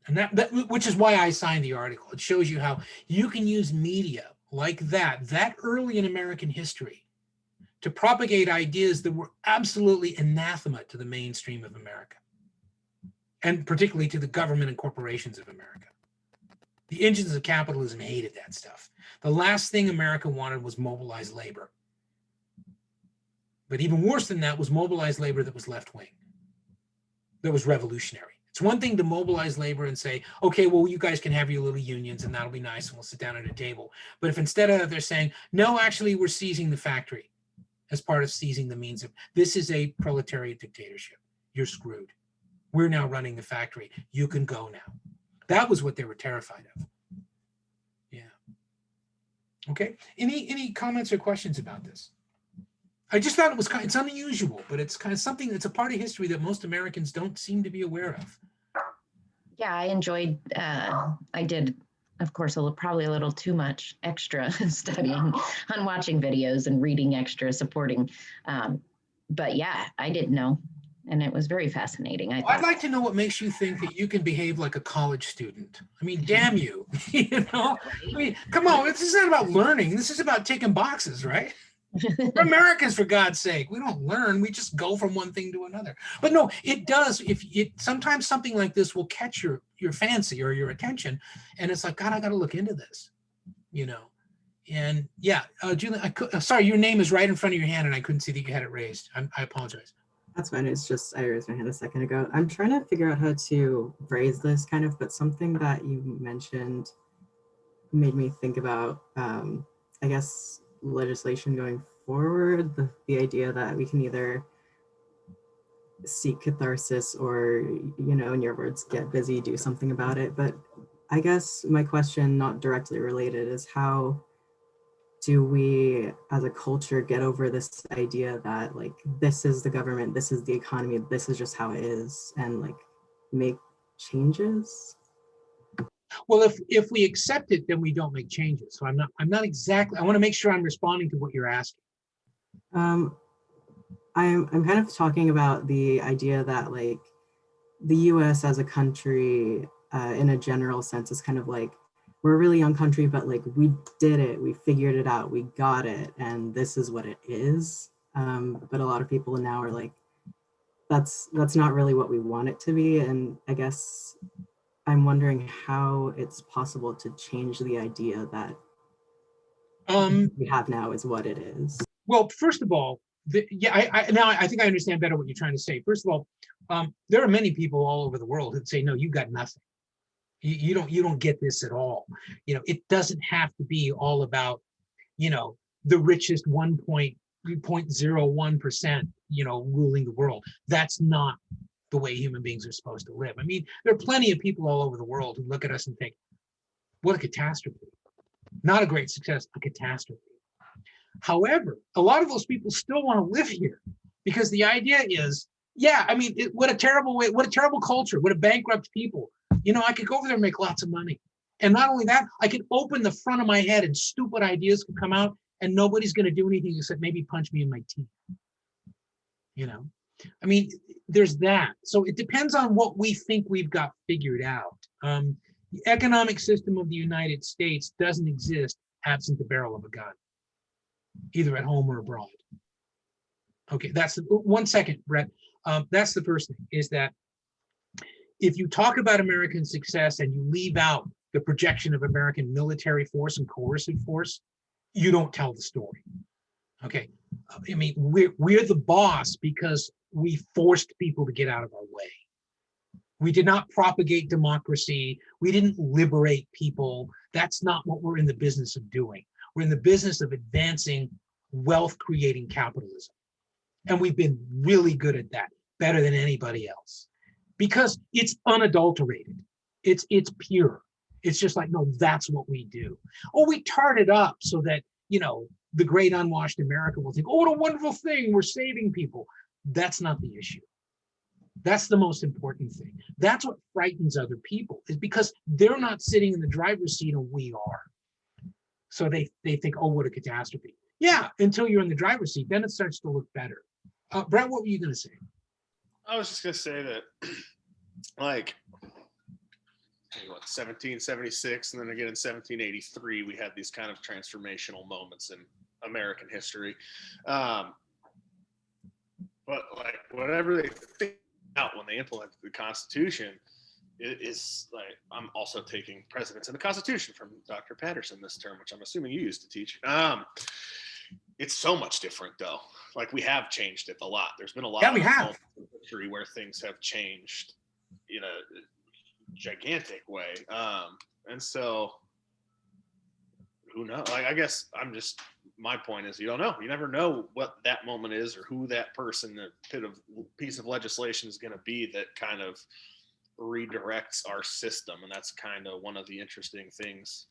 and that which is why I signed the article. It shows you how you can use media like that early in American history to propagate ideas that were absolutely anathema to the mainstream of America, and particularly to the government and corporations of America. The engines of capitalism hated that stuff. The last thing America wanted was mobilized labor. But even worse than that was mobilized labor that was left-wing, that was revolutionary. It's one thing to mobilize labor and say, okay, well, you guys can have your little unions and that'll be nice and we'll sit down at a table. But if instead of they're saying, no, actually, we're seizing the factory as part of seizing the means of, this is a proletariat dictatorship. You're screwed. We're now running the factory. You can go now. That was what they were terrified of. Yeah. Okay. Any comments or questions about this? I just thought it was it's unusual, but it's kind of something that's a part of history that most Americans don't seem to be aware of. Yeah, I enjoyed, I did, of course, probably a little too much extra studying on watching videos and reading extra supporting. But yeah, I didn't know. And it was very fascinating. I'd like to know what makes you think that you can behave like a college student. I mean, damn you, you know? I mean, come on, this is not about learning. This is about ticking boxes, right? We're Americans, for God's sake. We don't learn. We just go from one thing to another. But no, it does. Sometimes something like this will catch your fancy or your attention, and it's like, God, I got to look into this, you know? And yeah, Julie, sorry, your name is right in front of your hand, and I couldn't see that you had it raised. I apologize. That's fine. It's just I raised my hand a second ago. I'm trying to figure out how to phrase this kind of, but something that you mentioned made me think about, I guess, legislation going forward, the idea that we can either seek catharsis or, you know, in your words, get busy, do something about it. But I guess my question, not directly related, is how do we as a culture get over this idea that like, this is the government, this is the economy, this is just how it is, and like make changes? Well, if we accept it, then we don't make changes. So I'm not exactly, I want to make sure I'm responding to what you're asking. I'm kind of talking about the idea that like the US as a country, in a general sense, is kind of like, we're a really young country, but like we did it, we figured it out, we got it, and this is what it is. But a lot of people now are like, that's not really what we want it to be. And I guess I'm wondering how it's possible to change the idea that we have now is what it is. Well, first of all, I think I understand better what you're trying to say. First of all, there are many people all over the world who say, no, you got nothing. You don't get this at all. You know, it doesn't have to be all about, you know, the richest 1.01%, you know, ruling the world. That's not the way human beings are supposed to live. I mean, there are plenty of people all over the world who look at us and think, what a catastrophe. Not a great success, a catastrophe. However, a lot of those people still want to live here because the idea is, yeah, I mean, what a terrible way, what a terrible culture, what a bankrupt people. You know, I could go over there and make lots of money. And not only that, I can open the front of my head and stupid ideas can come out and nobody's going to do anything except maybe punch me in my teeth. You know, I mean, there's that. So it depends on what we think we've got figured out. The economic system of the United States doesn't exist absent the barrel of a gun, either at home or abroad. Okay, that's the, 1 second, Brett. That's the first thing, is that if you talk about American success and you leave out the projection of American military force and coercive force, you don't tell the story. Okay, I mean, we're the boss because we forced people to get out of our way. We did not propagate democracy. We didn't liberate people. That's not what we're in the business of doing. We're in the business of advancing wealth creating capitalism. And we've been really good at that, better than anybody else, because it's unadulterated. It's pure. It's just like, no, that's what we do. Or we tart it up so that, you know, the great unwashed America will think, oh, what a wonderful thing, we're saving people. That's not the issue. That's the most important thing. That's what frightens other people, is because they're not sitting in the driver's seat and we are. So they think, oh, what a catastrophe. Yeah, until you're in the driver's seat, then it starts to look better. Brett, what were you going to say? I was just going to say that, like, what, 1776 and then again in 1783, we had these kind of transformational moments in American history. But like, whatever they think out when they implement the Constitution, it is like, I'm also taking precedence in the Constitution from Dr. Patterson this term, which I'm assuming you used to teach. It's so much different though. Like, we have changed it a lot. There's been a lot of history where things have changed in a gigantic way. And so who knows? Like, I guess my point is, you don't know. You never know what that moment is or who that person, that piece of legislation is going to be that kind of redirects our system. And that's kind of one of the interesting things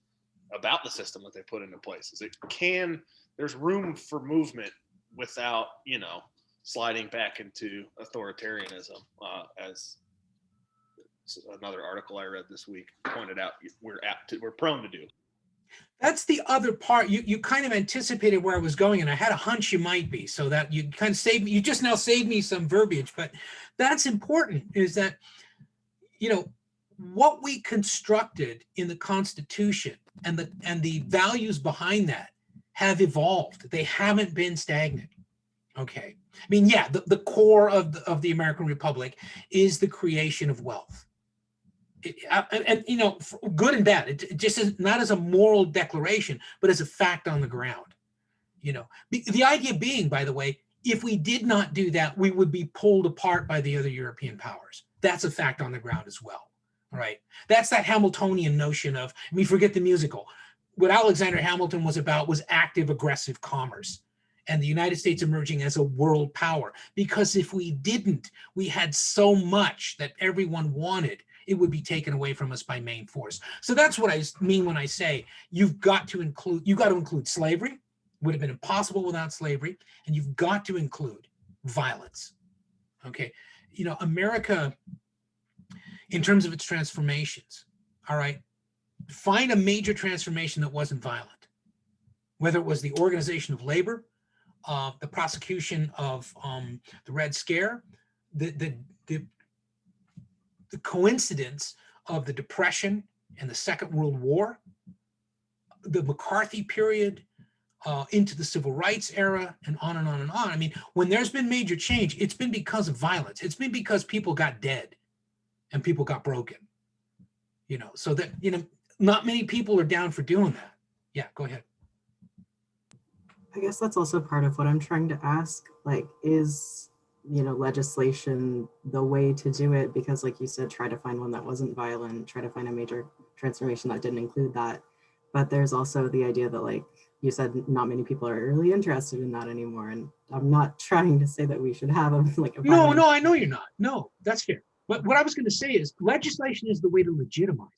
about the system that they put into place, is there's room for movement without, you know, sliding back into authoritarianism, as another article I read this week pointed out we're prone to do. That's the other part. You kind of anticipated where I was going, and I had a hunch you might be, so that you kind of saved me. You just now saved me some verbiage, but that's important, is that, you know, what we constructed in the Constitution and the values behind that have evolved. They haven't been stagnant. Okay. I mean, yeah, the core of the American Republic is the creation of wealth. And you know, good and bad. It just is not as a moral declaration, but as a fact on the ground. You know, the idea being, by the way, if we did not do that, we would be pulled apart by the other European powers. That's a fact on the ground as well. Right? That's that Hamiltonian notion of, I mean, forget the musical. What Alexander Hamilton was about was active, aggressive commerce, and the United States emerging as a world power. Because if we didn't, we had so much that everyone wanted, it would be taken away from us by main force. So that's what I mean when I say you've got to include slavery. Would have been impossible without slavery, and you've got to include violence. Okay, you know, America, in terms of its transformations, all right, find a major transformation that wasn't violent, whether it was the organization of labor, the prosecution of the Red Scare, the coincidence of the Depression and the Second World War, the McCarthy period, into the Civil Rights era, and on and on and on. I mean, when there's been major change, it's been because of violence. It's been because people got dead and people got broken. You know, so that, you know, not many people are down for doing that. Yeah, go ahead. I guess that's also part of what I'm trying to ask, like, is, you know, legislation the way to do it? Because like you said, try to find one that wasn't violent, try to find a major transformation that didn't include that. But there's also the idea that, like you said, not many people are really interested in that anymore. And I'm not trying to say that we should have a No, I know you're not. No, that's fair. But what I was going to say is legislation is the way to legitimize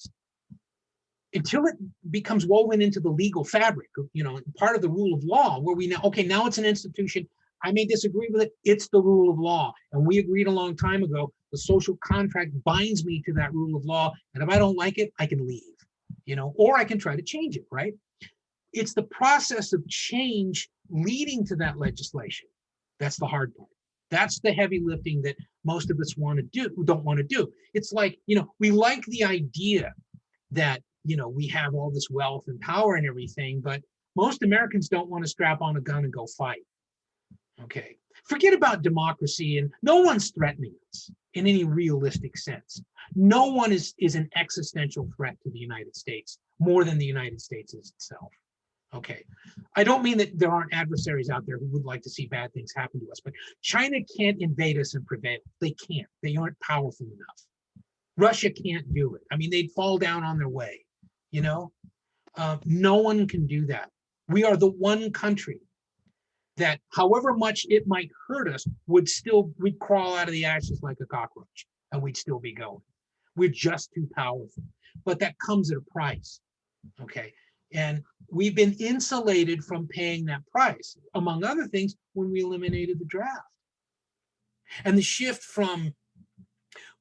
it. Until it becomes woven into the legal fabric, you know, part of the rule of law, where we now, okay, now it's an institution. I may disagree with it. It's the rule of law. And we agreed a long time ago, the social contract binds me to that rule of law. And if I don't like it, I can leave. you know, or I can try to change it, right? It's the process of change leading to that legislation. That's the hard part. That's the heavy lifting that most of us don't want to do. It's like, you know, we like the idea that, you know, we have all this wealth and power and everything, but most Americans don't want to strap on a gun and go fight. Okay. Forget about democracy, and no one's threatening us in any realistic sense. No one is an existential threat to the United States more than the United States is itself. Okay. I don't mean that there aren't adversaries out there who would like to see bad things happen to us, but China can't invade us and prevail. They can't. They aren't powerful enough. Russia can't do it. I mean, they'd fall down on their way, you know? No one can do that. We are the one country that, however much it might hurt us, we'd crawl out of the ashes like a cockroach and we'd still be going. We're just too powerful. But that comes at a price, okay? And we've been insulated from paying that price, among other things, when we eliminated the draft. And the shift from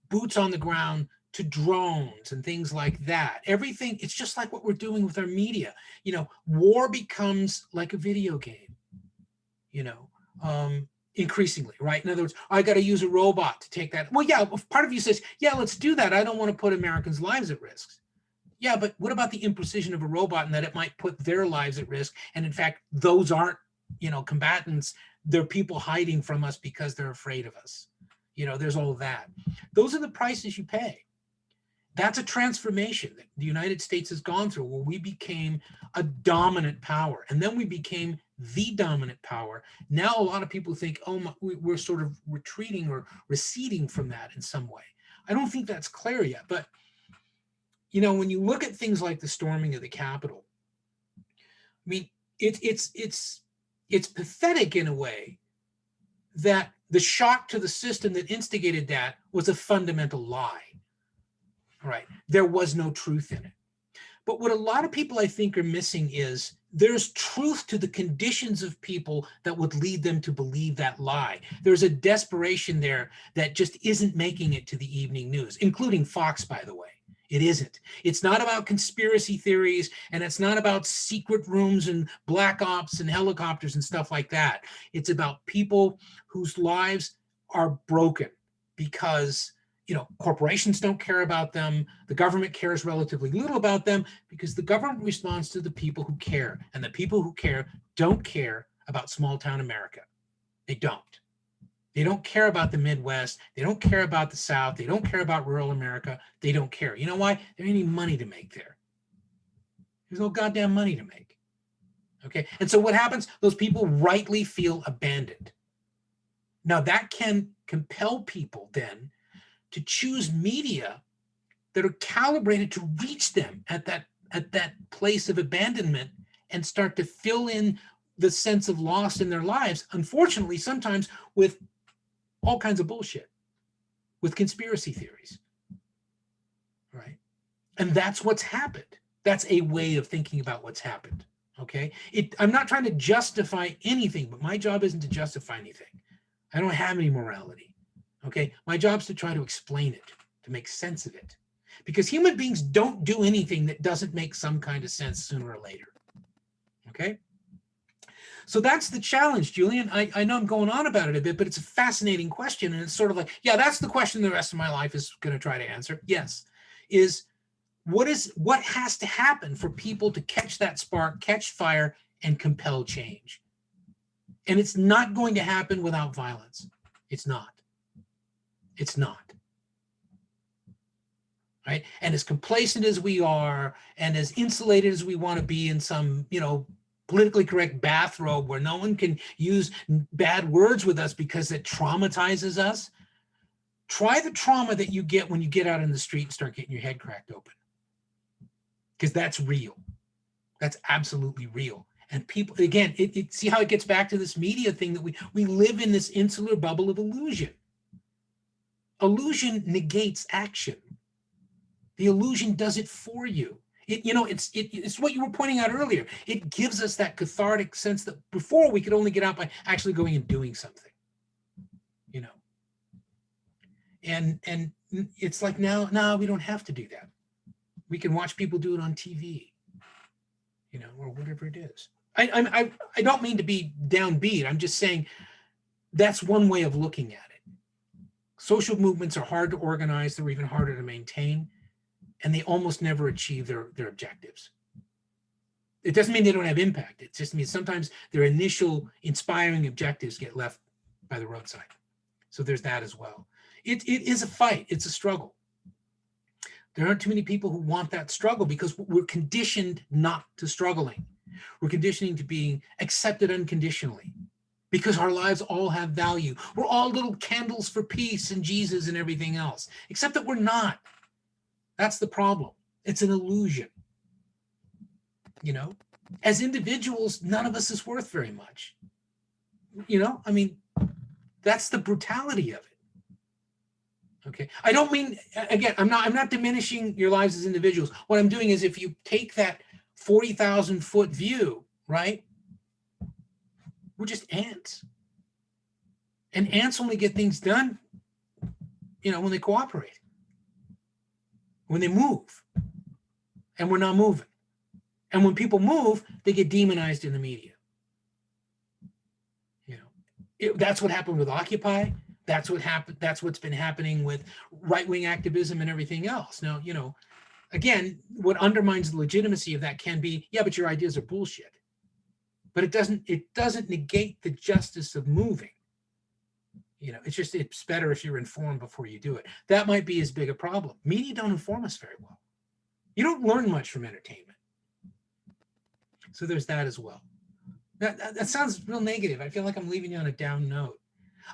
boots on the ground to drones and things like that, everything, it's just like what we're doing with our media. You know, war becomes like a video game, you know, increasingly, right? In other words, I got to use a robot to take that. Well, yeah, part of you says, yeah, let's do that. I don't want to put Americans' lives at risk. Yeah, but what about the imprecision of a robot and that it might put their lives at risk? And in fact, those aren't, you know, combatants. They're people hiding from us because they're afraid of us. You know, there's all of that. Those are the prices you pay. That's a transformation that the United States has gone through, where we became a dominant power, and then we became the dominant power. Now a lot of people think, oh, we're sort of retreating or receding from that in some way. I don't think that's clear yet, but you know, when you look at things like the storming of the Capitol, I mean, it's pathetic in a way that the shock to the system that instigated that was a fundamental lie. Right? There was no truth in it. But what a lot of people, I think, are missing is there's truth to the conditions of people that would lead them to believe that lie. There's a desperation there that just isn't making it to the evening news, including Fox, by the way. It isn't. It's not about conspiracy theories, and it's not about secret rooms and black ops and helicopters and stuff like that. It's about people whose lives are broken because, you know, corporations don't care about them. The government cares relatively little about them because the government responds to the people who care, and the people who care don't care about small town America. They don't. They don't care about the Midwest. They don't care about the South. They don't care about rural America. They don't care. You know why? There ain't any money to make there. There's no goddamn money to make. Okay. And so what happens? Those people rightly feel abandoned. Now that can compel people then to choose media that are calibrated to reach them at that place of abandonment and start to fill in the sense of loss in their lives, unfortunately, sometimes with all kinds of bullshit, with conspiracy theories, right? And that's what's happened. That's a way of thinking about what's happened, okay? I'm not trying to justify anything, but my job isn't to justify anything. I don't have any morality, okay? My job is to try to explain it, to make sense of it. Because human beings don't do anything that doesn't make some kind of sense sooner or later, okay? So that's the challenge, Julian. I know I'm going on about it a bit, but it's a fascinating question. And it's sort of like, yeah, that's the question the rest of my life is going to try to answer. Yes, is what has to happen for people to catch that spark, catch fire, and compel change? And it's not going to happen without violence. It's not. It's not. Right? And as complacent as we are, and as insulated as we want to be in some, you know, politically correct bathrobe where no one can use bad words with us because it traumatizes us, try the trauma that you get when you get out in the street and start getting your head cracked open. Because that's real. That's absolutely real. And people, again, see how it gets back to this media thing that we live in this insular bubble of illusion. Illusion negates action. The illusion does it for you. It's what you were pointing out earlier. It gives us that cathartic sense that before we could only get out by actually going and doing something, you know. And it's like now we don't have to do that. We can watch people do it on TV, you know, or whatever it is. I don't mean to be downbeat. I'm just saying that's one way of looking at it. Social movements are hard to organize. They're even harder to maintain, and they almost never achieve their objectives. It doesn't mean they don't have impact. It just means sometimes their initial inspiring objectives get left by the roadside. So there's that as well. It is a fight. It's a struggle. There aren't too many people who want that struggle because we're conditioned not to struggling. We're conditioning to being accepted unconditionally because our lives all have value. We're all little candles for peace and Jesus and everything else, except that we're not. That's the problem. It's an illusion. You know, as individuals, none of us is worth very much. You know, I mean, that's the brutality of it. Okay. I don't mean, again, I'm not diminishing your lives as individuals. What I'm doing is if you take that 40,000 foot view, right? We're just ants. And ants only get things done, you know, when they cooperate, when they move, and we're not moving. And when people move, they get demonized in the media. You know, that's what happened with Occupy. That's what happened. That's what's been happening with right-wing activism and everything else. Now, you know, again, what undermines the legitimacy of that can be, yeah, but your ideas are bullshit. But it doesn't negate the justice of moving. You know, it's better if you're informed before you do it. That might be as big a problem. Media don't inform us very well. You don't learn much from entertainment. So there's that as well. That sounds real negative. I feel like I'm leaving you on a down note.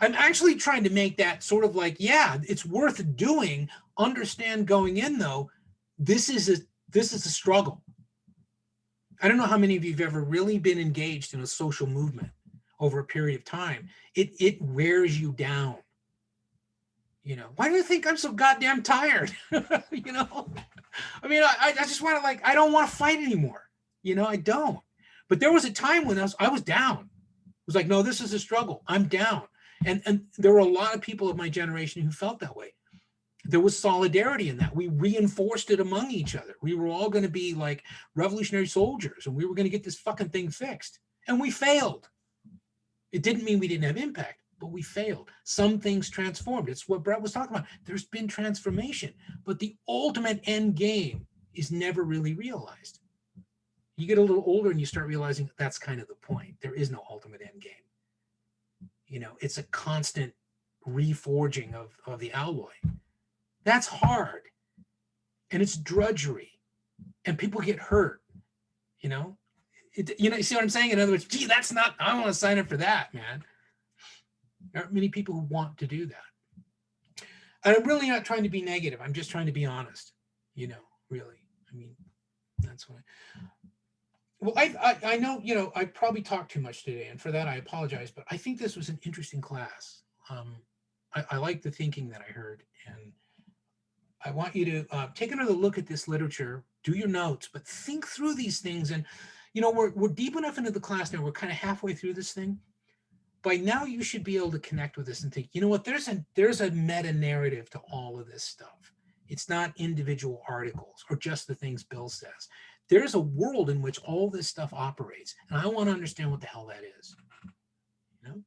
I'm actually trying to make that sort of like, yeah, it's worth doing. Understand going in though, this is a struggle. I don't know how many of you have ever really been engaged in a social movement over a period of time. It wears you down. You know, why do you think I'm so goddamn tired? You know, I mean, I just want to I don't want to fight anymore. You know, I don't. But there was a time when I was down. It was like, no, this is a struggle. I'm down. And there were a lot of people of my generation who felt that way. There was solidarity in that. We reinforced it among each other. We were all going to be like revolutionary soldiers and we were going to get this fucking thing fixed. And we failed. It didn't mean we didn't have impact, but we failed. Some things transformed. It's what Brett was talking about. There's been transformation, but the ultimate end game is never really realized. You get a little older and you start realizing that's kind of the point. There is no ultimate end game. You know, it's a constant reforging of the alloy. That's hard. And it's drudgery. And people get hurt, you know? You see what I'm saying? In other words, gee, that's not, I don't want to sign up for that, man. There aren't many people who want to do that. And I'm really not trying to be negative. I'm just trying to be honest, you know, really. I mean, that's what well, I know, you know, I probably talked too much today, and for that I apologize, but I think this was an interesting class. I like the thinking that I heard, and I want you to take another look at this literature, do your notes, but think through these things. And, you know, we're deep enough into the class now, we're kind of halfway through this thing. By now you should be able to connect with this and think, you know what, there's a meta narrative to all of this stuff. It's not individual articles or just the things Bill says. There's a world in which all this stuff operates, and I want to understand what the hell that is, you know?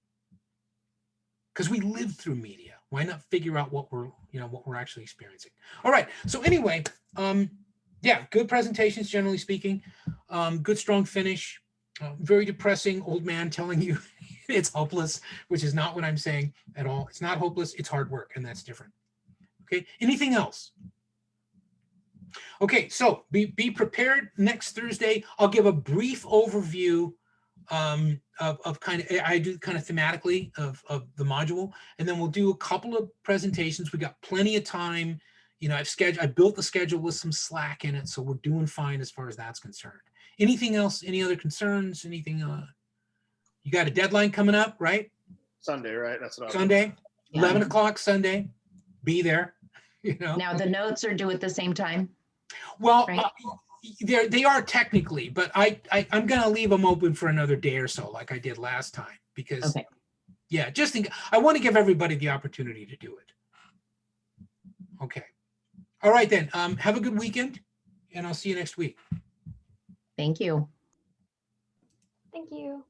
Because we live through media. Why not figure out what we're actually experiencing? All right. So anyway, yeah, good presentations, generally speaking. Good, strong finish. Very depressing old man telling you it's hopeless, which is not what I'm saying at all. It's not hopeless. It's hard work, and that's different. Okay. Anything else? Okay, so be prepared next Thursday. I'll give a brief overview of kind of, I do kind of thematically of the module, and then we'll do a couple of presentations. We got plenty of time. You know, I built the schedule with some slack in it, so we're doing fine as far as that's concerned. Anything else? Any other concerns? Anything? You got a deadline coming up, right? Sunday, right? That's what Sunday, Yeah. 11 o'clock Sunday. Be there. You know. Now the notes are due at the same time. Well, Right. they are technically, but I'm going to leave them open for another day or so, like I did last time, because Okay. yeah, I want to give everybody the opportunity to do it. Okay. All right then. Have a good weekend. and I'll see you next week. Thank you. Thank you.